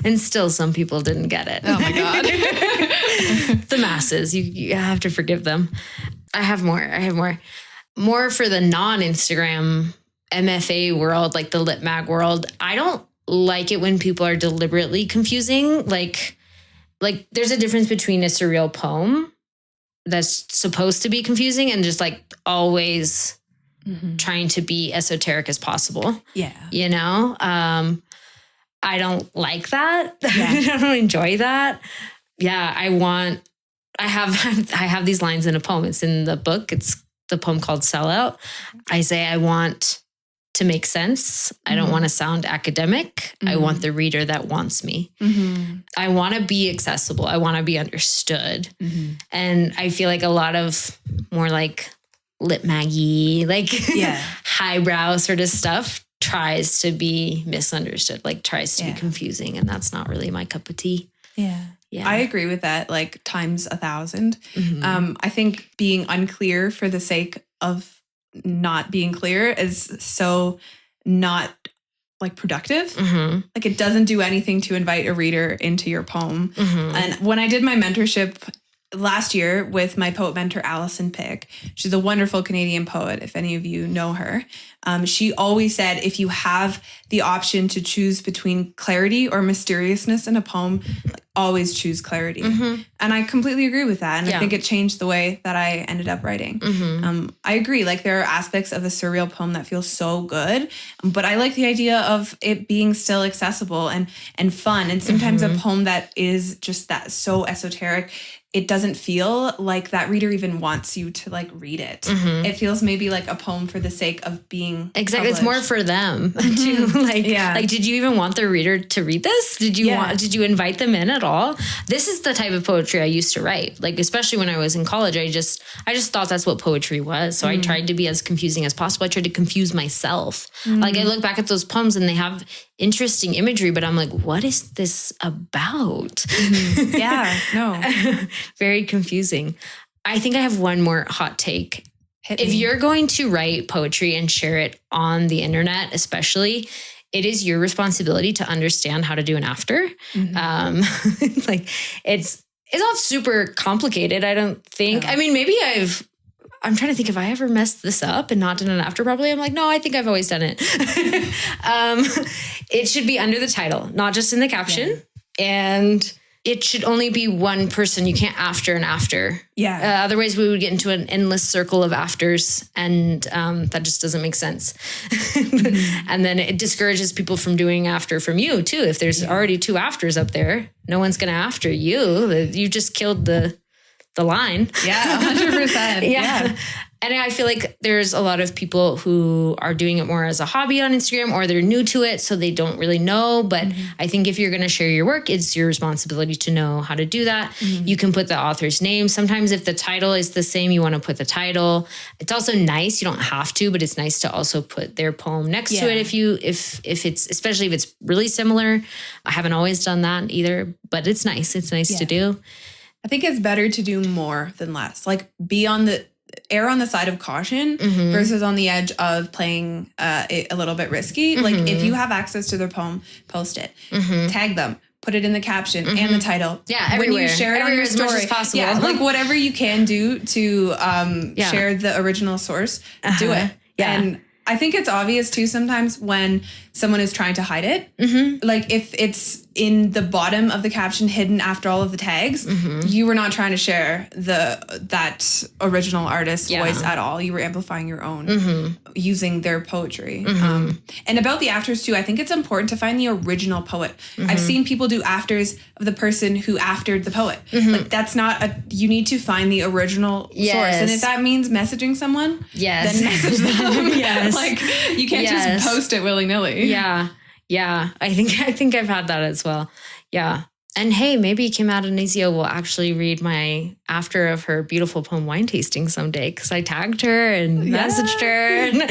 B: And still some people didn't get it.
A: Oh my God.
B: The masses, you have to forgive them. I have more. More for the non-Instagram MFA world, like the lit mag world. I don't like it when people are deliberately confusing. Like there's a difference between a surreal poem that's supposed to be confusing and just like always trying to be esoteric as possible. Yeah. You know? I don't like that. Yeah. I don't enjoy that. Yeah. I have these lines in a poem. It's in the book. It's the poem called Sellout. I say, I want to make sense. I don't want to sound academic. I want the reader that wants me. I want to be accessible. I want to be understood. And I feel like a lot of more like lit maggie, like highbrow sort of stuff tries to be misunderstood, like tries to be confusing. And that's not really my cup of tea. Yeah.
A: I agree with that, like times 1,000. I think being unclear for the sake of not being clear is so not like productive. Like it doesn't do anything to invite a reader into your poem. And when I did my mentorship last year with my poet mentor, Allison Pick, she's a wonderful Canadian poet, if any of you know her. She always said, if you have the option to choose between clarity or mysteriousness in a poem, always choose clarity. And I completely agree with that. And I think it changed the way that I ended up writing. I agree. Like there are aspects of a surreal poem that feel so good, but I like the idea of it being still accessible and fun. And sometimes a poem that is just that so esoteric, it doesn't feel like that reader even wants you to like read it. It feels maybe like a poem for the sake of being
B: exactly. It's more for them to like, did you even want the reader to read this? Did you invite them in at all? This is the type of poetry I used to write. Like, especially when I was in college, I just thought that's what poetry was. So I tried to be as confusing as possible. I tried to confuse myself. Like I look back at those poems and they have interesting imagery, but I'm like, what is this about? Very confusing. I think I have one more hot take. If you're going to write poetry and share it on the internet, especially, it is your responsibility to understand how to do an after. Like it's not super complicated, I don't think. I mean, maybe I'm trying to think if I ever messed this up and not done an after properly. I'm like, no, I think I've always done it. It should be under the title, not just in the caption. Yeah. And it should only be one person. You can't after and after.
A: Yeah.
B: Otherwise, we would get into an endless circle of afters, and that just doesn't make sense. And then it discourages people from doing after from you too. If there's already 2 afters up there, no one's going to after you. You just killed the line.
A: Yeah, 100%.
B: Yeah. And I feel like there's a lot of people who are doing it more as a hobby on Instagram, or they're new to it, so they don't really know. But I think if you're going to share your work, it's your responsibility to know how to do that. You can put the author's name. Sometimes if the title is the same, you want to put the title. It's also nice. You don't have to, but it's nice to also put their poem next to it if it's, especially if it's really similar. I haven't always done that either, but it's nice. It's nice to do.
A: I think it's better to do more than less. Like err on the side of caution versus on the edge of playing it a little bit risky. Like if you have access to their poem, post it, tag them, put it in the caption and the title.
B: Yeah, everywhere.
A: When you share it on your story,
B: as much as possible.
A: Yeah, like whatever you can do to share the original source, do it.
B: Yeah.
A: And I think it's obvious too sometimes when someone is trying to hide it. Like if it's in the bottom of the caption hidden after all of the tags, you were not trying to share that original artist's voice at all. You were amplifying your own using their poetry. And about the afters too, I think it's important to find the original poet. I've seen people do afters of the person who aftered the poet. Like that's not you need to find the original source. And if that means messaging someone, then message them. Like you can't just post it willy-nilly.
B: Yeah. I think I've had that as well. Yeah. And hey, maybe Kim Adonisio will actually read my after of her beautiful poem Wine Tasting someday, because I tagged her and messaged her and,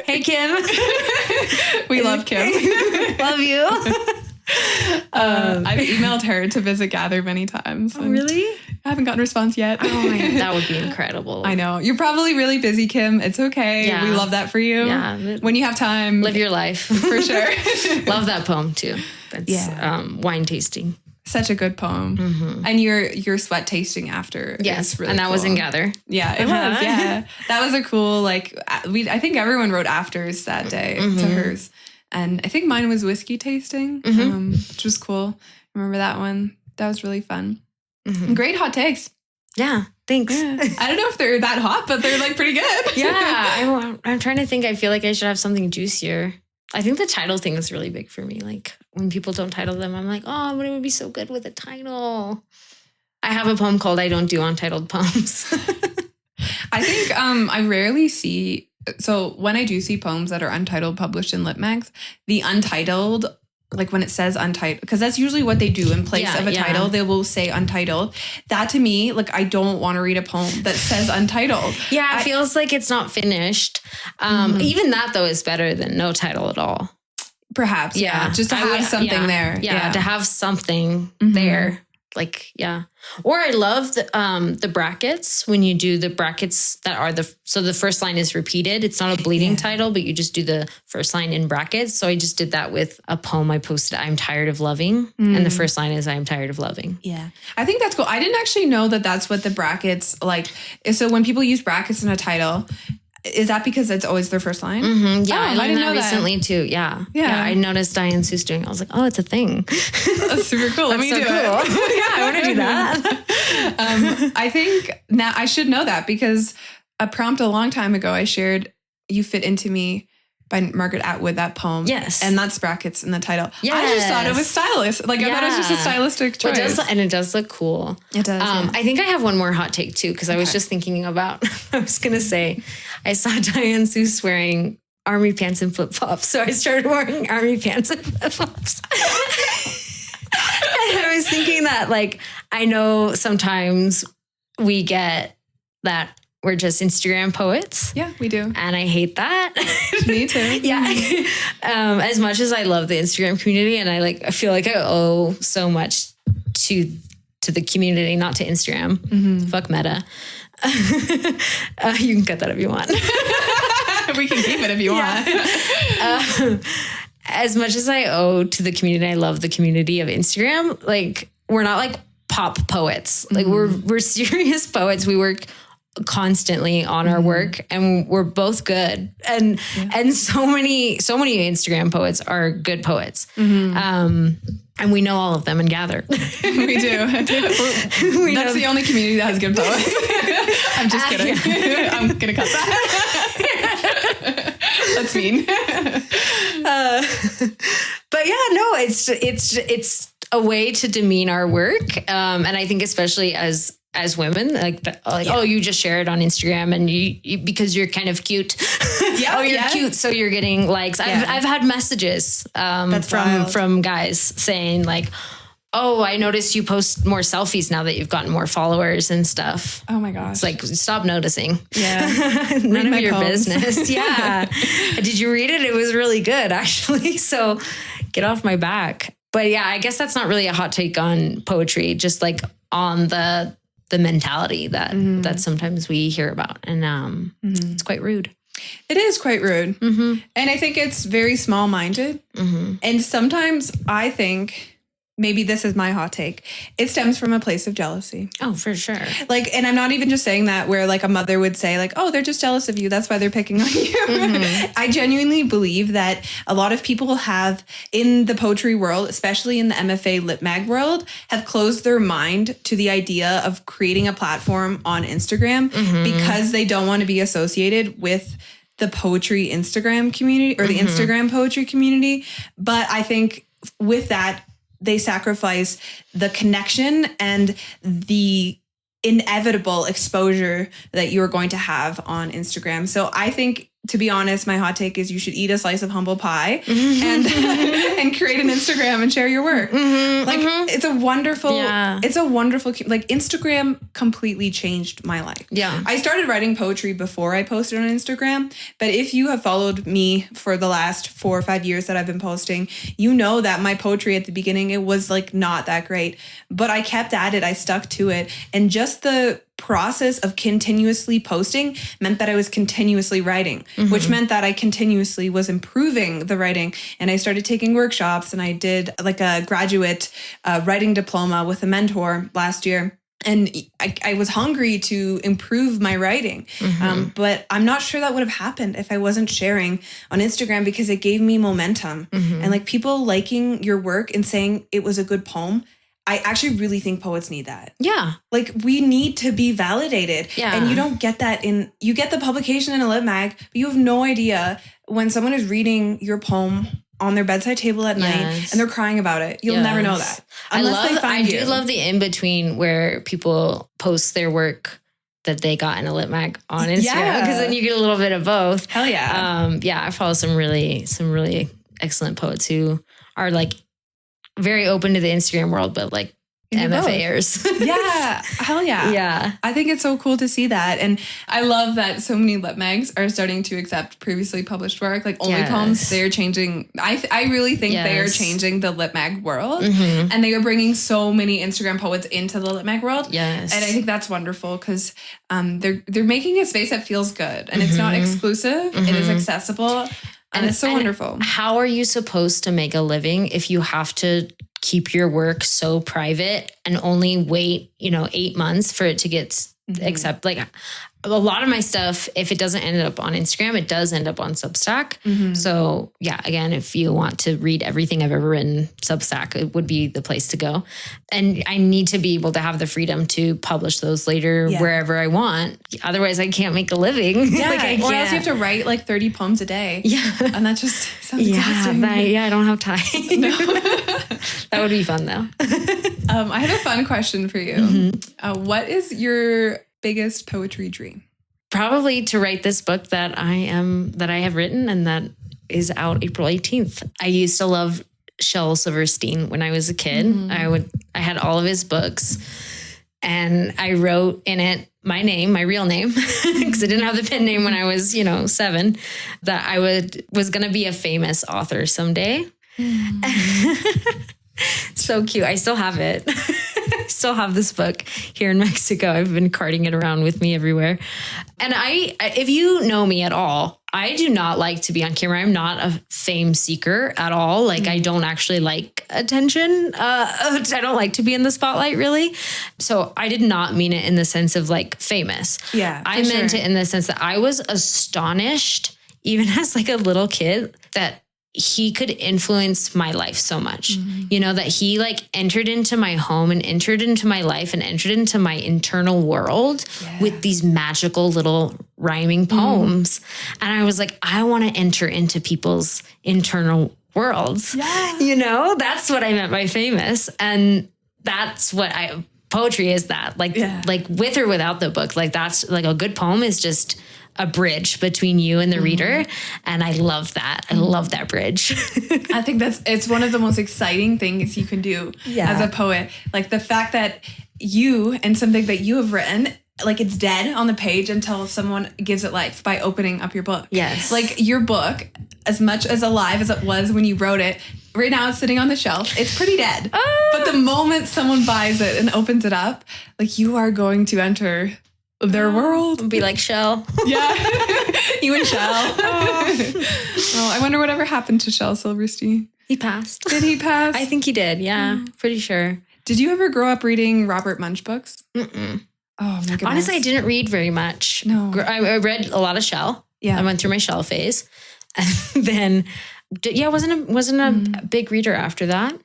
B: hey, Kim.
A: We love Kim.
B: Love you.
A: I've emailed her to visit Gather many times.
B: Oh, really?
A: I haven't gotten a response yet.
B: Oh my God, that would be incredible.
A: I know. You're probably really busy, Kim. It's okay.
B: Yeah.
A: We love that for you.
B: Yeah.
A: When you have time.
B: Live your life.
A: For sure.
B: Love that poem too. That's Wine Tasting.
A: Such a good poem. And your sweat tasting after.
B: Yes.
A: Really
B: and that was in Gather.
A: Yeah, it was. Yeah. That was a cool, I think everyone wrote afters that day to hers. And I think mine was whiskey tasting, which was cool. Remember that one? That was really fun. Great hot takes.
B: Yeah, thanks.
A: Yeah. I don't know if they're that hot, but they're pretty good.
B: Yeah, I'm trying to think. I feel like I should have something juicier. I think the title thing is really big for me. Like when people don't title them, I'm like, oh, but it would be so good with a title. I have a poem called I Don't Do Untitled Poems.
A: I think I rarely see... So when I do see poems that are untitled published in Lit Mags, the untitled, like when it says untitled, because that's usually what they do in place of a title, they will say untitled. That to me, I don't want to read a poem that says untitled.
B: Yeah, it feels like it's not finished. Even that though is better than no title at all.
A: Perhaps, just to have something there.
B: Yeah, to have something there. Or I love the brackets when you do the brackets that are so the first line is repeated. It's not a bleeding title, but you just do the first line in brackets. So I just did that with a poem I posted, I'm Tired of Loving. And the first line is I'm Tired of Loving.
A: Yeah. I think that's cool. I didn't actually know that that's what the brackets so when people use brackets in a title, is that because it's always their first line?
B: Yeah, I learned that recently too. Yeah. I noticed Diane Seuss doing it. I was like, oh, it's a thing.
A: That's super cool. Let me do it.
B: Yeah, I want to do that.
A: I think now I should know that because a prompt a long time ago, I shared You Fit Into Me by Margaret Atwood, that poem.
B: Yes.
A: And that's brackets in the title.
B: Yes.
A: I just thought it was stylish. I thought it was just a stylistic choice.
B: It does look cool.
A: It does.
B: I think I have one more hot take too, because I was just thinking about, I was going to say, I saw Diane Seuss wearing army pants and flip-flops. So I started wearing army pants and flip-flops. And I was thinking that I know sometimes we get that we're just Instagram poets.
A: Yeah, we do.
B: And I hate that.
A: Me too.
B: Yeah. As much as I love the Instagram community and I feel like I owe so much to the community, not to Instagram. Fuck Meta. You can cut that if you want.
A: We can keep it if you want.
B: As much as I owe to the community, I love the community of Instagram. We're not pop poets. We're serious poets. We work constantly on our work, and we're both good. And so many Instagram poets are good poets. And we know all of them and gather.
A: We do. That's the only community that has good poets. I'm just kidding. I'm going to cut that. That's mean.
B: But yeah, no, it's a way to demean our work. And I think especially as women, oh, you just share it on Instagram and you because you're kind of cute. Yeah, oh, you're cute, so you're getting likes. Yeah. I've had messages from guys saying like, oh, I noticed you post more selfies now that you've gotten more followers and stuff.
A: Oh my gosh.
B: It's like, stop noticing.
A: Yeah.
B: None of your business. Yeah. Did you read it? It was really good, actually. So get off my back. But yeah, I guess that's not really a hot take on poetry, just like on the mentality that sometimes we hear about. And it's quite rude.
A: It is quite rude. And I think it's very small-minded. And sometimes I think, maybe this is my hot take, it stems from a place of jealousy.
B: Oh, for sure.
A: Like, and I'm not even just saying that where like a mother would say like, oh, they're just jealous of you. That's why they're picking on you. I genuinely believe that a lot of people have in the poetry world, especially in the MFA Lit Mag world, have closed their mind to the idea of creating a platform on Instagram because they don't want to be associated with the poetry Instagram community or the Instagram poetry community. But I think with that, they sacrifice the connection and the inevitable exposure that you are going to have on Instagram. So I think, to be honest, my hot take is you should eat a slice of humble pie and create an Instagram and share your work. It's a wonderful, like Instagram completely changed my life. Yeah. I started writing poetry before I posted on Instagram, but if you have followed me for the last 4 or 5 years that I've been posting, you know that my poetry at the beginning, it was like not that great, but I kept at it. I stuck to it. And just the process of continuously posting meant that I was continuously writing, which meant that I continuously was improving the writing. And I started taking workshops, and I did like a graduate writing diploma with a mentor last year. And I was hungry to improve my writing. But I'm not sure that would have happened if I wasn't sharing on Instagram, because it gave me momentum. And like people liking your work and saying it was a good poem, I actually really think poets need that. Yeah. Like we need to be validated. Yeah. And you don't get that you get the publication in a lit mag, but you have no idea when someone is reading your poem on their bedside table at night and they're crying about it. You'll never know that. Unless they find you. I do love the in-between where people post their work that they got in a lit mag on Instagram. Because then you get a little bit of both. Hell yeah. I follow some really excellent poets who are like very open to the Instagram world, but like MFAers. Yeah. Hell yeah. Yeah. I think it's so cool to see that. And I love that so many lit mags are starting to accept previously published work, like only poems. They're changing. I really think they are changing the lit mag world. And they are bringing so many Instagram poets into the lit mag world. Yes. And I think that's wonderful because they're making a space that feels good. And it's not exclusive. It is accessible. And it's so wonderful. How are you supposed to make a living if you have to keep your work so private and only wait, 8 months for it to get accepted? Like a lot of my stuff, if it doesn't end up on Instagram, it does end up on Substack. So yeah, again, if you want to read everything I've ever written, Substack, it would be the place to go. And I need to be able to have the freedom to publish those later wherever I want. Otherwise I can't make a living. Yeah. Or else you have to write like 30 poems a day. Yeah. And that just sounds exhausting. I don't have time. No. That would be fun though. I have a fun question for you. What is your biggest poetry dream? Probably to write this book that I have written and that is out April 18th. I used to love Shel Silverstein when I was a kid. I had all of his books and I wrote in it my name, my real name, because I didn't have the pen name when I was, 7, that I was going to be a famous author someday. So cute. I still have it. I still have this book here in Mexico. I've been carting it around with me everywhere. And if you know me at all,
B: I do not like to be on camera. I'm not a fame seeker at all. Like I don't actually like attention. I don't like to be in the spotlight really. So I did not mean it in the sense of like famous.
A: Yeah,
B: I meant it in the sense that I was astonished, even as like a little kid, that he could influence my life so much, you know, that he like entered into my home and entered into my life and entered into my internal world with these magical little rhyming poems. And I was like, I want to enter into people's internal worlds.
A: Yeah.
B: You know, that's what I meant by famous. And that's what poetry is that like with or without the book, like that's like a good poem is just a bridge between you and the reader. And I love that. I love that bridge.
A: I think it's one of the most exciting things you can do as a poet. Like the fact that you and something that you have written, like it's dead on the page until someone gives it life by opening up your book.
B: Yes.
A: Like your book, as much as alive as it was when you wrote it, right now it's sitting on the shelf. It's pretty dead. But the moment someone buys it and opens it up, like you are going to enter their world.
B: Be like Shell.
A: Yeah. You and Shell. Oh, I wonder whatever happened to Shel Silverstein.
B: He passed.
A: Did he pass?
B: I think he did. Yeah. Pretty sure.
A: Did you ever grow up reading Robert Munch books?
B: Mm-mm.
A: Oh my goodness.
B: Honestly, I didn't read very much.
A: No.
B: I read a lot of Shell.
A: Yeah.
B: I went through my Shell phase. And then, wasn't a big reader after that.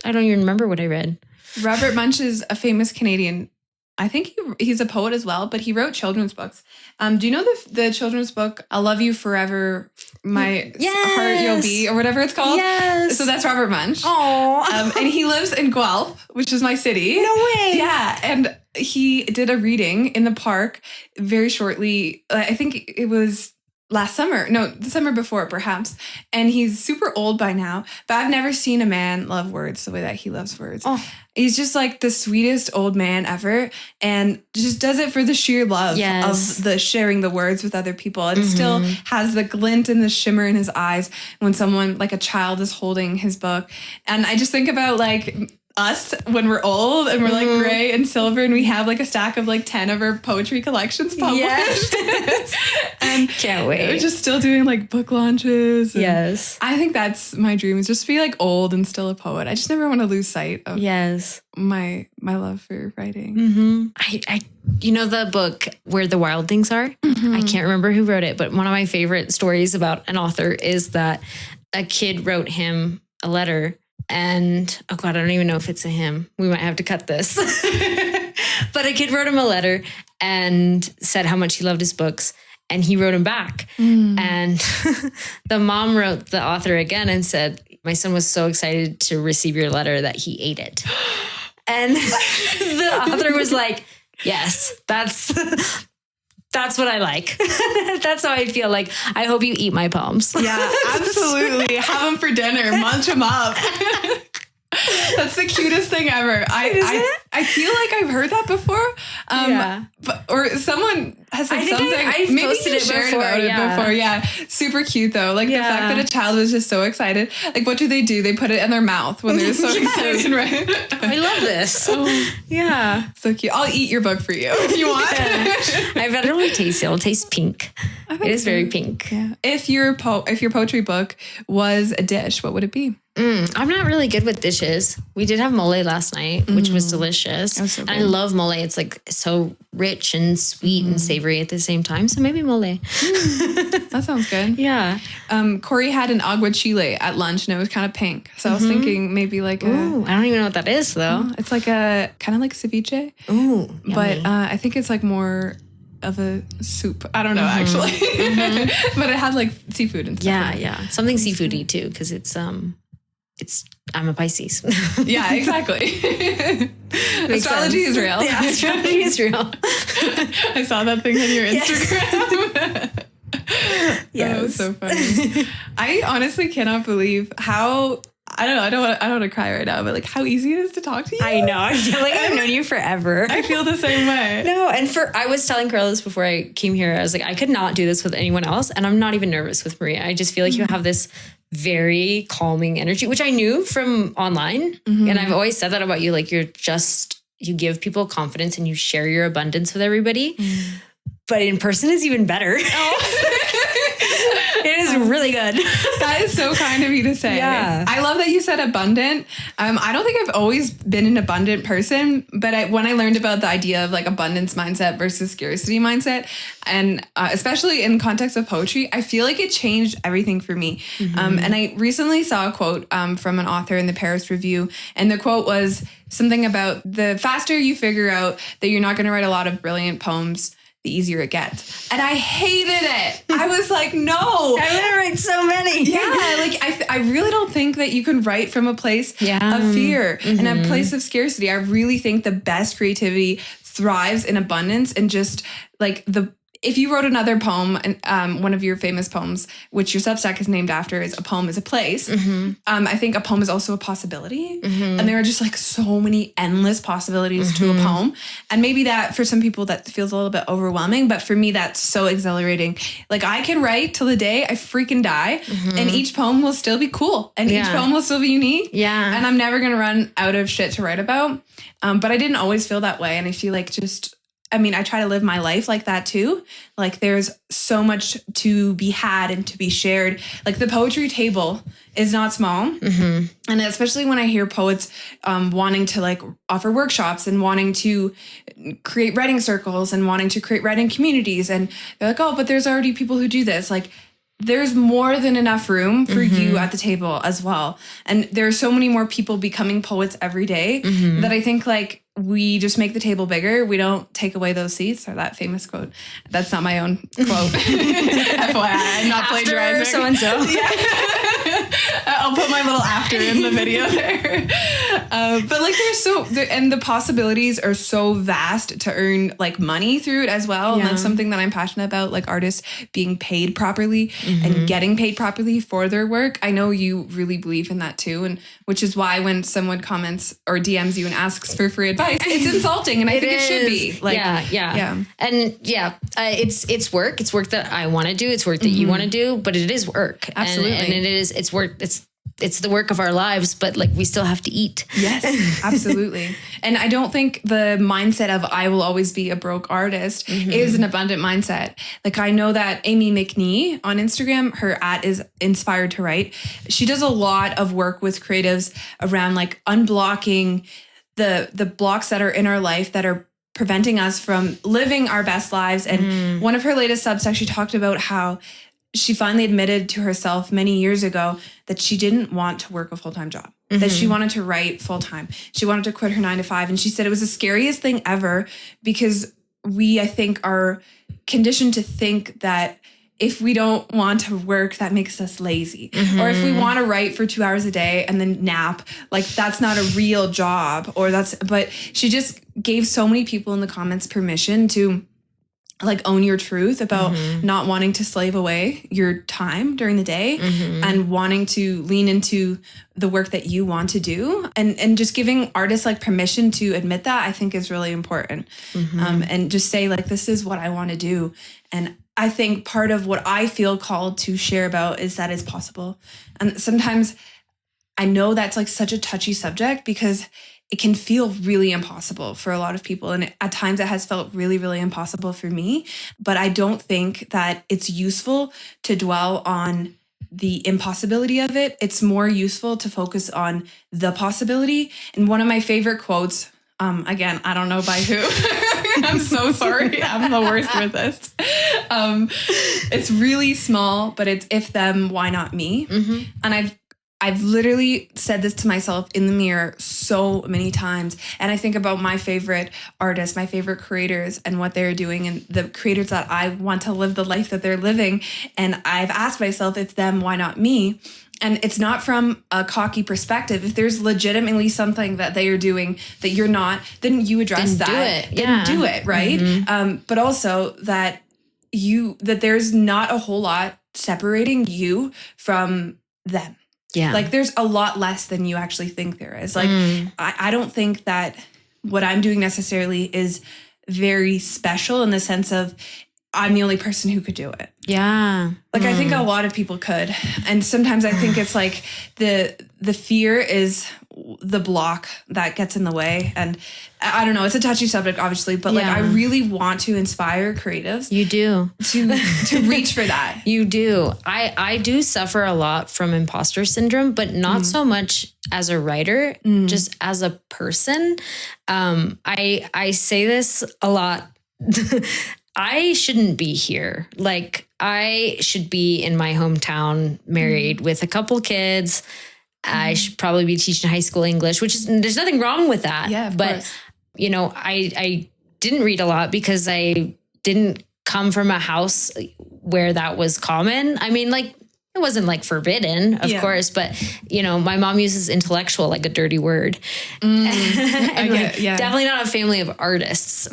B: I don't even remember what I read.
A: Robert Munch is a famous Canadian. I think he's a poet as well, but he wrote children's books. Do you know the children's book, I'll Love You Forever, My Heart You'll Be, or whatever it's called?
B: Yes.
A: So that's Robert Munch.
B: Oh.
A: And he lives in Guelph, which is my city.
B: No way.
A: Yeah. And he did a reading in the park very shortly. I think it was last summer. No, the summer before, perhaps. And he's super old by now, but I've never seen a man love words the way that he loves words.
B: Oh.
A: He's just like the sweetest old man ever and just does it for the sheer love of the sharing the words with other people and still has the glint and the shimmer in his eyes when someone like a child is holding his book. And I just think about like us when we're old and we're like gray and silver and we have like a stack of like 10 of our poetry collections published.
B: Yes.
A: And
B: can't wait.
A: We're just still doing like book launches.
B: Yes.
A: I think that's my dream is just to be like old and still a poet. I just never want to lose sight of my love for writing.
B: I you know the book Where the Wild Things Are? I can't remember who wrote it, but one of my favorite stories about an author is that a kid wrote him a letter. And, oh God, I don't even know if it's a him. We might have to cut this. But a kid wrote him a letter and said how much he loved his books. And he wrote him back. And the mom wrote the author again and said, my son was so excited to receive your letter that he ate it. And the author was like, yes, that's what I like. That's how I feel. Like, I hope you eat my poems.
A: Yeah, absolutely. Have them for dinner. Munch them up. That's the cutest thing ever. I feel like I've heard that before. But, or someone has said something.
B: I've
A: maybe
B: posted
A: you
B: it
A: shared
B: before,
A: about it before. Yeah. Super cute though. Like the fact that a child was just so excited. Like what do? They put it in their mouth when they're so excited, right?
B: I love this. Yeah.
A: So cute. I'll eat your book for you if you want.
B: I bet it'll taste. It'll taste pink. It is very pink.
A: Yeah. If your poetry book was a dish, what would it be?
B: I'm not really good with dishes. We did have mole last night, which was delicious.
A: Was so
B: and I love mole. It's like so rich and sweet and savory at the same time. So maybe mole.
A: That sounds good.
B: Yeah.
A: Corey had an aguachile at lunch and it was kind of pink. So I was thinking maybe like
B: Ooh, I don't even know what that is though.
A: It's like a kind of like ceviche.
B: Ooh,
A: but I think it's like more of a soup. I don't know actually. But it had like seafood and stuff.
B: Yeah. Something seafoody too, because I'm a Pisces.
A: Yeah, exactly. Astrology is real.
B: Yeah, astrology is real.
A: I saw that thing on your Instagram.
B: Yeah,
A: that was so funny. I honestly cannot believe how I don't know. I don't want to cry right now, but like how easy it is to talk to you.
B: I know. I feel like I've known you forever.
A: I feel the same way.
B: No, and I was telling Carla this before I came here. I was like, I could not do this with anyone else, and I'm not even nervous with Maria. I just feel like you have this very calming energy, which I knew from online, and I've always said that about you. Like you give people confidence and you share your abundance with everybody. But in person is even better. It is really good.
A: That is so kind of you to say.
B: Yeah.
A: I love that you said abundant. I don't think I've always been an abundant person, but when I learned about the idea of like abundance mindset versus scarcity mindset, and especially in context of poetry, I feel like it changed everything for me. And I recently saw a quote from an author in the Paris Review, and the quote was something about the faster you figure out that you're not going to write a lot of brilliant poems, the easier it gets. And I hated it. I was like, no.
B: I want to write so many.
A: Yeah, like I really don't think that you can write from a place of fear and a place of scarcity. I really think the best creativity thrives in abundance and just like if you wrote another poem, one of your famous poems, which your Substack is named after, is a poem is a place. I think a poem is also a possibility. And there are just like so many endless possibilities to a poem. And maybe that for some people that feels a little bit overwhelming, but for me, that's so exhilarating. Like I can write till the day I freaking die and each poem will still be cool and each poem will still be unique.
B: Yeah.
A: And I'm never going to run out of shit to write about. But I didn't always feel that way. And I feel like I try to live my life like that too. Like there's so much to be had and to be shared. Like the poetry table is not small. And especially when I hear poets wanting to like offer workshops and wanting to create writing circles and wanting to create writing communities. And they're like, oh, but there's already people who do this. Like there's more than enough room for you at the table as well. And there are so many more people becoming poets every day that I think like we just make the table bigger. We don't take away those seats, or that famous quote. That's not my own quote. FYI, I'm not plagiarizing.
B: So-and-so.
A: Yeah. I'll put my little after in the video there. But like and the possibilities are so vast to earn like money through it as well. And that's something that I'm passionate about, like artists being paid properly and getting paid properly for their work. I know you really believe in that too. And which is why when someone comments or DMs you and asks for free advice, it's insulting. And I think it should be. Like,
B: yeah. And it's work. It's work that I want to do. It's work that you want to do, but it is work.
A: Absolutely.
B: And it's work. It's the work of our lives, but like we still have to eat.
A: Yes, absolutely. And I don't think the mindset of I will always be a broke artist is an abundant mindset. Like I know that Amy McNee on Instagram, her @ is Inspired to Write. She does a lot of work with creatives around like unblocking the blocks that are in our life that are preventing us from living our best lives. And one of her latest Substacks, she talked about how she finally admitted to herself many years ago that she didn't want to work a full-time job, that she wanted to write full-time. She wanted to quit her 9 to 5. And she said it was the scariest thing ever because we, I think, are conditioned to think that if we don't want to work, that makes us lazy. Or if we want to write for 2 hours a day and then nap, like that's not a real job. But she just gave so many people in the comments permission to like own your truth about not wanting to slave away your time during the day and wanting to lean into the work that you want to do and just giving artists like permission to admit that I think is really important. And just say like, this is what I want to do. And I think part of what I feel called to share about is that it's possible. And sometimes I know that's like such a touchy subject because it can feel really impossible for a lot of people. And at times it has felt really, really impossible for me. But I don't think that it's useful to dwell on the impossibility of it. It's more useful to focus on the possibility. And one of my favorite quotes, again, I don't know by who. I'm so sorry. I'm the worst with this. It's really small, but it's if them, why not me? And I've literally said this to myself in the mirror so many times. And I think about my favorite artists, my favorite creators and what they're doing and the creators that I want to live the life that they're living. And I've asked myself, if them, why not me? And it's not from a cocky perspective. If there's legitimately something that they are doing that you're not, then you address that. Then do it, right? But also that there's not a whole lot separating you from them.
B: Yeah.
A: Like there's a lot less than you actually think there is. Like I don't think that what I'm doing necessarily is very special in the sense of I'm the only person who could do it.
B: Yeah.
A: Like, I think a lot of people could. And sometimes I think it's like the fear is the block that gets in the way. And I don't know, it's a touchy subject, obviously, but like, I really want to inspire creatives.
B: You do.
A: To reach for that.
B: You do. I do suffer a lot from imposter syndrome, but not so much as a writer, just as a person. I say this a lot. I shouldn't be here. Like, I should be in my hometown, married with a couple kids. I should probably be teaching high school English, which is, there's nothing wrong with that.
A: Yeah, of
B: but,
A: course.
B: you know, I didn't read a lot because I didn't come from a house where that was common. I mean, like, it wasn't like forbidden, of course, but, you know, my mom uses intellectual like a dirty word. And definitely not a family of artists.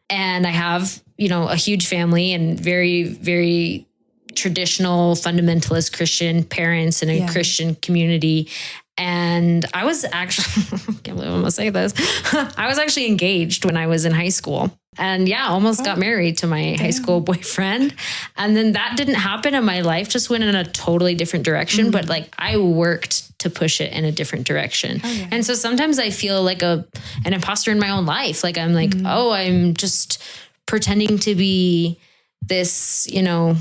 B: And I have, you know, a huge family and very, very traditional fundamentalist Christian parents in a Christian community. And I was actually, I can't believe I'm going to say this. I was actually engaged when I was in high school. And almost got married to my high school boyfriend. And then that didn't happen and my life just went in a totally different direction. But like, I worked to push it in a different direction. And so sometimes I feel like an imposter in my own life. Like, I'm like, oh, I'm just pretending to be this, you know,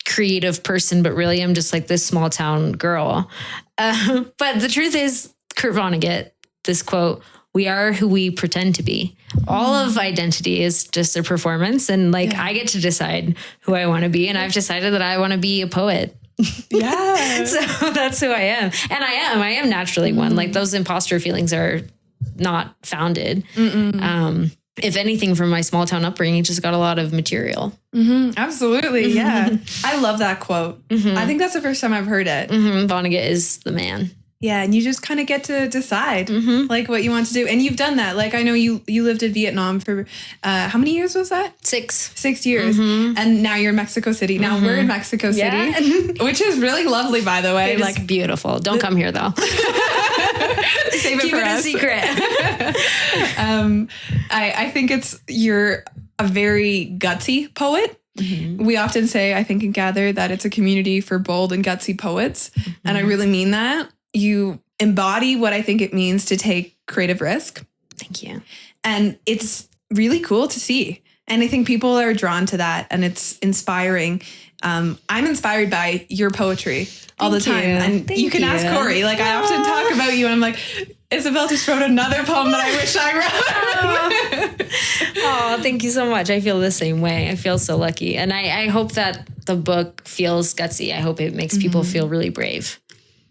B: creative person, but really I'm just like this small town girl. But the truth is, Kurt Vonnegut, this quote, "We are who we pretend to be." All of identity is just a performance. And like, I get to decide who I want to be. And I've decided that I want to be a poet.
A: Yeah.
B: So that's who I am. And I am naturally one. Like, those imposter feelings are not founded. If anything, from my small town upbringing, just got a lot of material.
A: Absolutely. Yeah. I love that quote. I think that's the first time I've heard it.
B: Vonnegut is the man.
A: Yeah. And you just kind of get to decide like what you want to do. And you've done that. Like, I know you lived in Vietnam for how many years was that?
B: 6
A: years. And now you're in Mexico City. Now we're in Mexico City, which is really lovely, by the way.
B: It's beautiful. Don't come here though.
A: Save it
B: Keep
A: for
B: it
A: us.
B: a secret.
A: I think you're a very gutsy poet. We often say, I think, and gather that it's a community for bold and gutsy poets. And I really mean that. You embody what I think it means to take creative risk.
B: Thank you.
A: And it's really cool to see. And I think people are drawn to that, and it's inspiring. I'm inspired by your poetry all the time. And you can ask Corey. Like, I often talk about you and I'm like, Isabelle just wrote another poem that I wish I wrote.
B: Oh, thank you so much. I feel the same way. I feel so lucky. And I hope that the book feels gutsy. I hope it makes people feel really brave.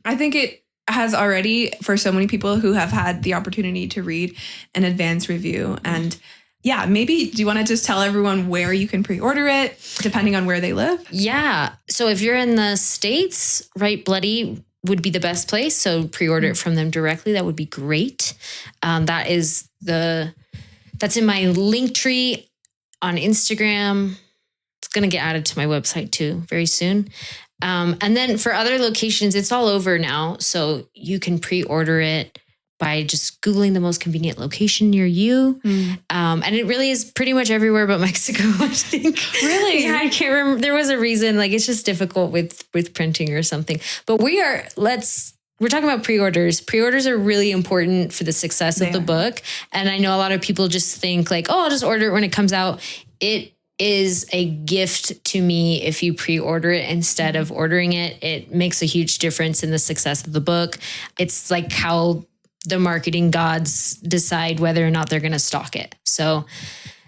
A: I think it has already, for so many people who have had the opportunity to read an advanced review. And maybe do you want to just tell everyone where you can pre-order it, depending on where they live?
B: Yeah. So if you're in the States, Write Bloody would be the best place. So pre-order it from them directly. That would be great. That's in my link tree on Instagram. It's going to get added to my website too very soon. And then for other locations, it's all over now. So you can pre-order it by just Googling the most convenient location near you. And it really is pretty much everywhere but Mexico, I think.
A: Really?
B: Yeah, I can't remember. There was a reason, like, it's just difficult with printing or something. But we're talking about pre-orders. Pre-orders are really important for the success of the book. And I know a lot of people just think like, oh, I'll just order it when it comes out. It is a gift to me if you pre-order it instead of ordering it. It makes a huge difference in the success of the book. It's like how the marketing gods decide whether or not they're going to stock it. So,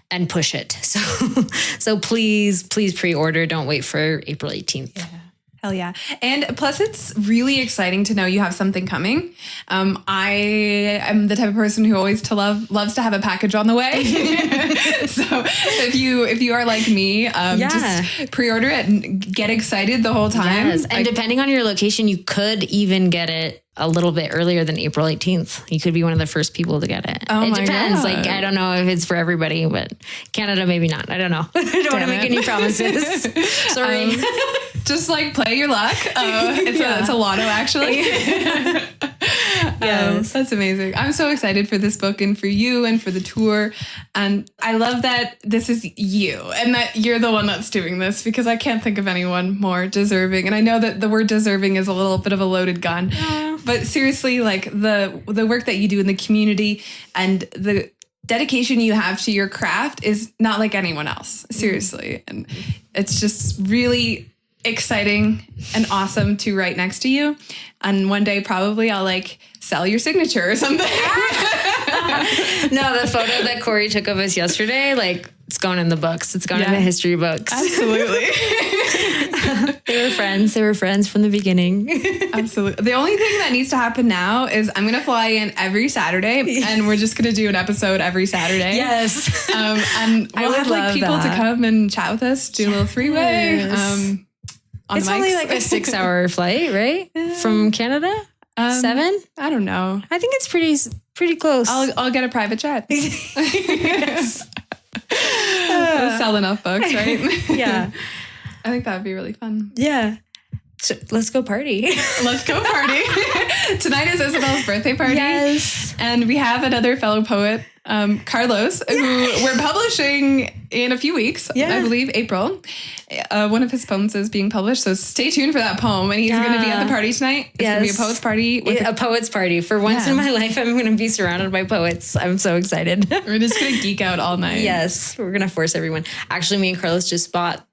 B: and push it. So please pre-order. Don't wait for April 18th.
A: Yeah. Hell yeah. And plus, it's really exciting to know you have something coming. I am the type of person who always loves to have a package on the way. So if you are like me, just pre-order it and get excited the whole time.
B: Yes. And depending on your location, you could even get it a little bit earlier than April 18th. You could be one of the first people to get it. It depends.
A: God.
B: Like, I don't know if it's for everybody, but Canada, maybe not. I don't know. I don't want to make any promises. Sorry.
A: Just like play your luck. It's a lotto, actually.
B: Yes.
A: That's amazing. I'm so excited for this book and for you and for the tour. And I love that this is you and that you're the one that's doing this, because I can't think of anyone more deserving. And I know that the word deserving is a little bit of a loaded gun, but seriously, like the work that you do in the community and the dedication you have to your craft is not like anyone else. Seriously. And it's just really exciting and awesome to write next to you. And one day probably I'll like sell your signature or something.
B: No, the photo that Corey took of us yesterday, like, it's gone in the books. It's gone in the history books.
A: Absolutely.
B: They were friends. They were friends from the beginning.
A: Absolutely. The only thing that needs to happen now is I'm going to fly in every Saturday and we're just going to do an episode every Saturday.
B: Yes.
A: And we'll have like people to come and chat with us, do a little three-way.
B: It's only like a 6-hour flight, right? From Canada? 7?
A: I don't know.
B: I think it's pretty close.
A: I'll get a private jet.
B: Yes.
A: We'll sell enough books, right?
B: Yeah.
A: I think that would be really fun.
B: Yeah. So let's go party.
A: Let's go party. Tonight is Isabelle's birthday party.
B: Yes.
A: And we have another fellow poet, Carlos, who we're publishing in a few weeks, I believe, April. One of his poems is being published, so stay tuned for that poem. And he's going to be at the party tonight. It's going to be a poet's party.
B: A poet's party. For once in my life, I'm going to be surrounded by poets. I'm so excited.
A: We're just going to geek out all night.
B: Yes, we're going to force everyone. Actually, me and Carlos just bought,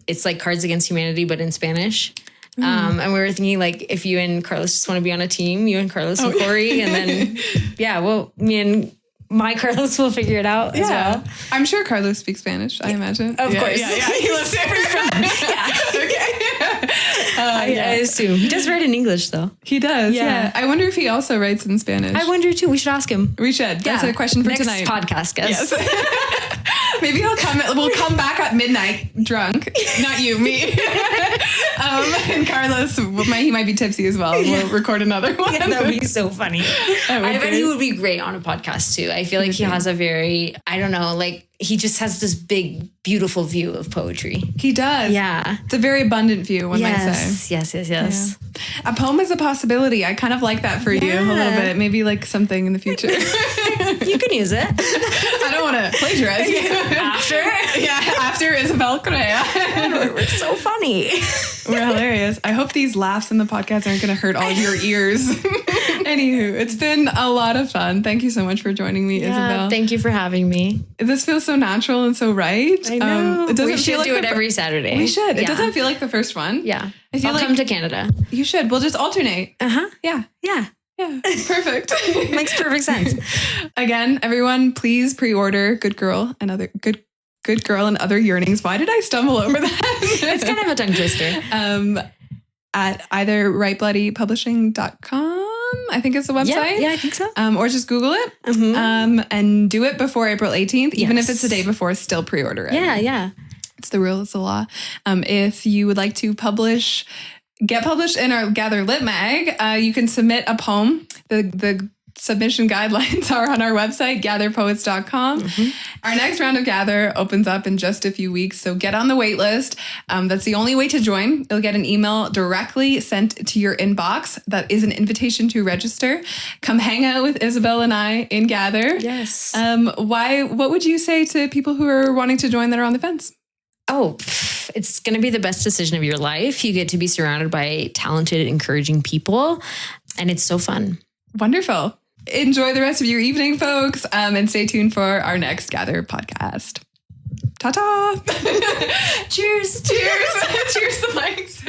B: it's like Cards Against Humanity, but in Spanish. And we were thinking, like, if you and Carlos just want to be on a team, you and Carlos and Corey, and then, me and my Carlos will figure it out as well.
A: I'm sure Carlos speaks Spanish, I imagine.
B: Of course.
A: Yeah. He lives there. Okay.
B: I assume. He does write in English, though.
A: He does, yeah. I wonder if he also writes in Spanish.
B: I wonder, too. We should ask him.
A: We should. That's a question for
B: Next
A: tonight.
B: Podcast, guys.
A: Yes. Maybe we'll come back at midnight drunk. Not you, me. And Carlos, he might be tipsy as well. We'll record another one.
B: Yeah, that would be so funny. I bet he would be great on a podcast too. I feel like he has a very, I don't know, like he just has this big, beautiful view of poetry.
A: He does.
B: Yeah.
A: It's a very abundant view, one might say.
B: Yes.
A: Yeah. A poem is a possibility. I kind of like that for you a little bit. Maybe like something in the future.
B: You can use it.
A: I don't want to plagiarize you. After Isabelle Correa.
B: We're so funny.
A: We're hilarious. I hope these laughs in the podcast aren't going to hurt all of your ears. Anywho, it's been a lot of fun. Thank you so much for joining me, Isabelle.
B: Thank you for having me.
A: This feels so natural and so right.
B: I know.
A: It doesn't
B: we should do it every Saturday.
A: We should. It doesn't feel like the first one.
B: Yeah.
A: I'll
B: come to Canada.
A: You should. We'll just alternate.
B: Yeah.
A: Perfect.
B: Makes perfect sense.
A: Again, everyone, please pre-order Good Girl and Other Yearnings. Why did I stumble over that?
B: It's kind of a tongue twister.
A: At either writebloodypublishing.com, I think is the website.
B: Yeah, I think so.
A: Or just Google it. And do it before April 18th. Even if it's the day before, still pre-order it.
B: Yeah.
A: It's the rule, it's the law. If you would like to get published in our Gather Lit mag, you can submit a poem. The submission guidelines are on our website, gatherpoets.com. Our next round of Gather opens up in just a few weeks, so get on the wait list. That's the only way to join. You'll get an email directly sent to your inbox that is an invitation to register. Come hang out with Isabelle and I in Gather.
B: Yes.
A: What would you say to people who are wanting to join that are on the fence?
B: It's going to be the best decision of your life. You get to be surrounded by talented, encouraging people, and it's so fun.
A: Wonderful. Enjoy the rest of your evening, folks, and stay tuned for our next Gather podcast. Ta-ta!
B: Cheers!
A: Cheers! Cheers to likes.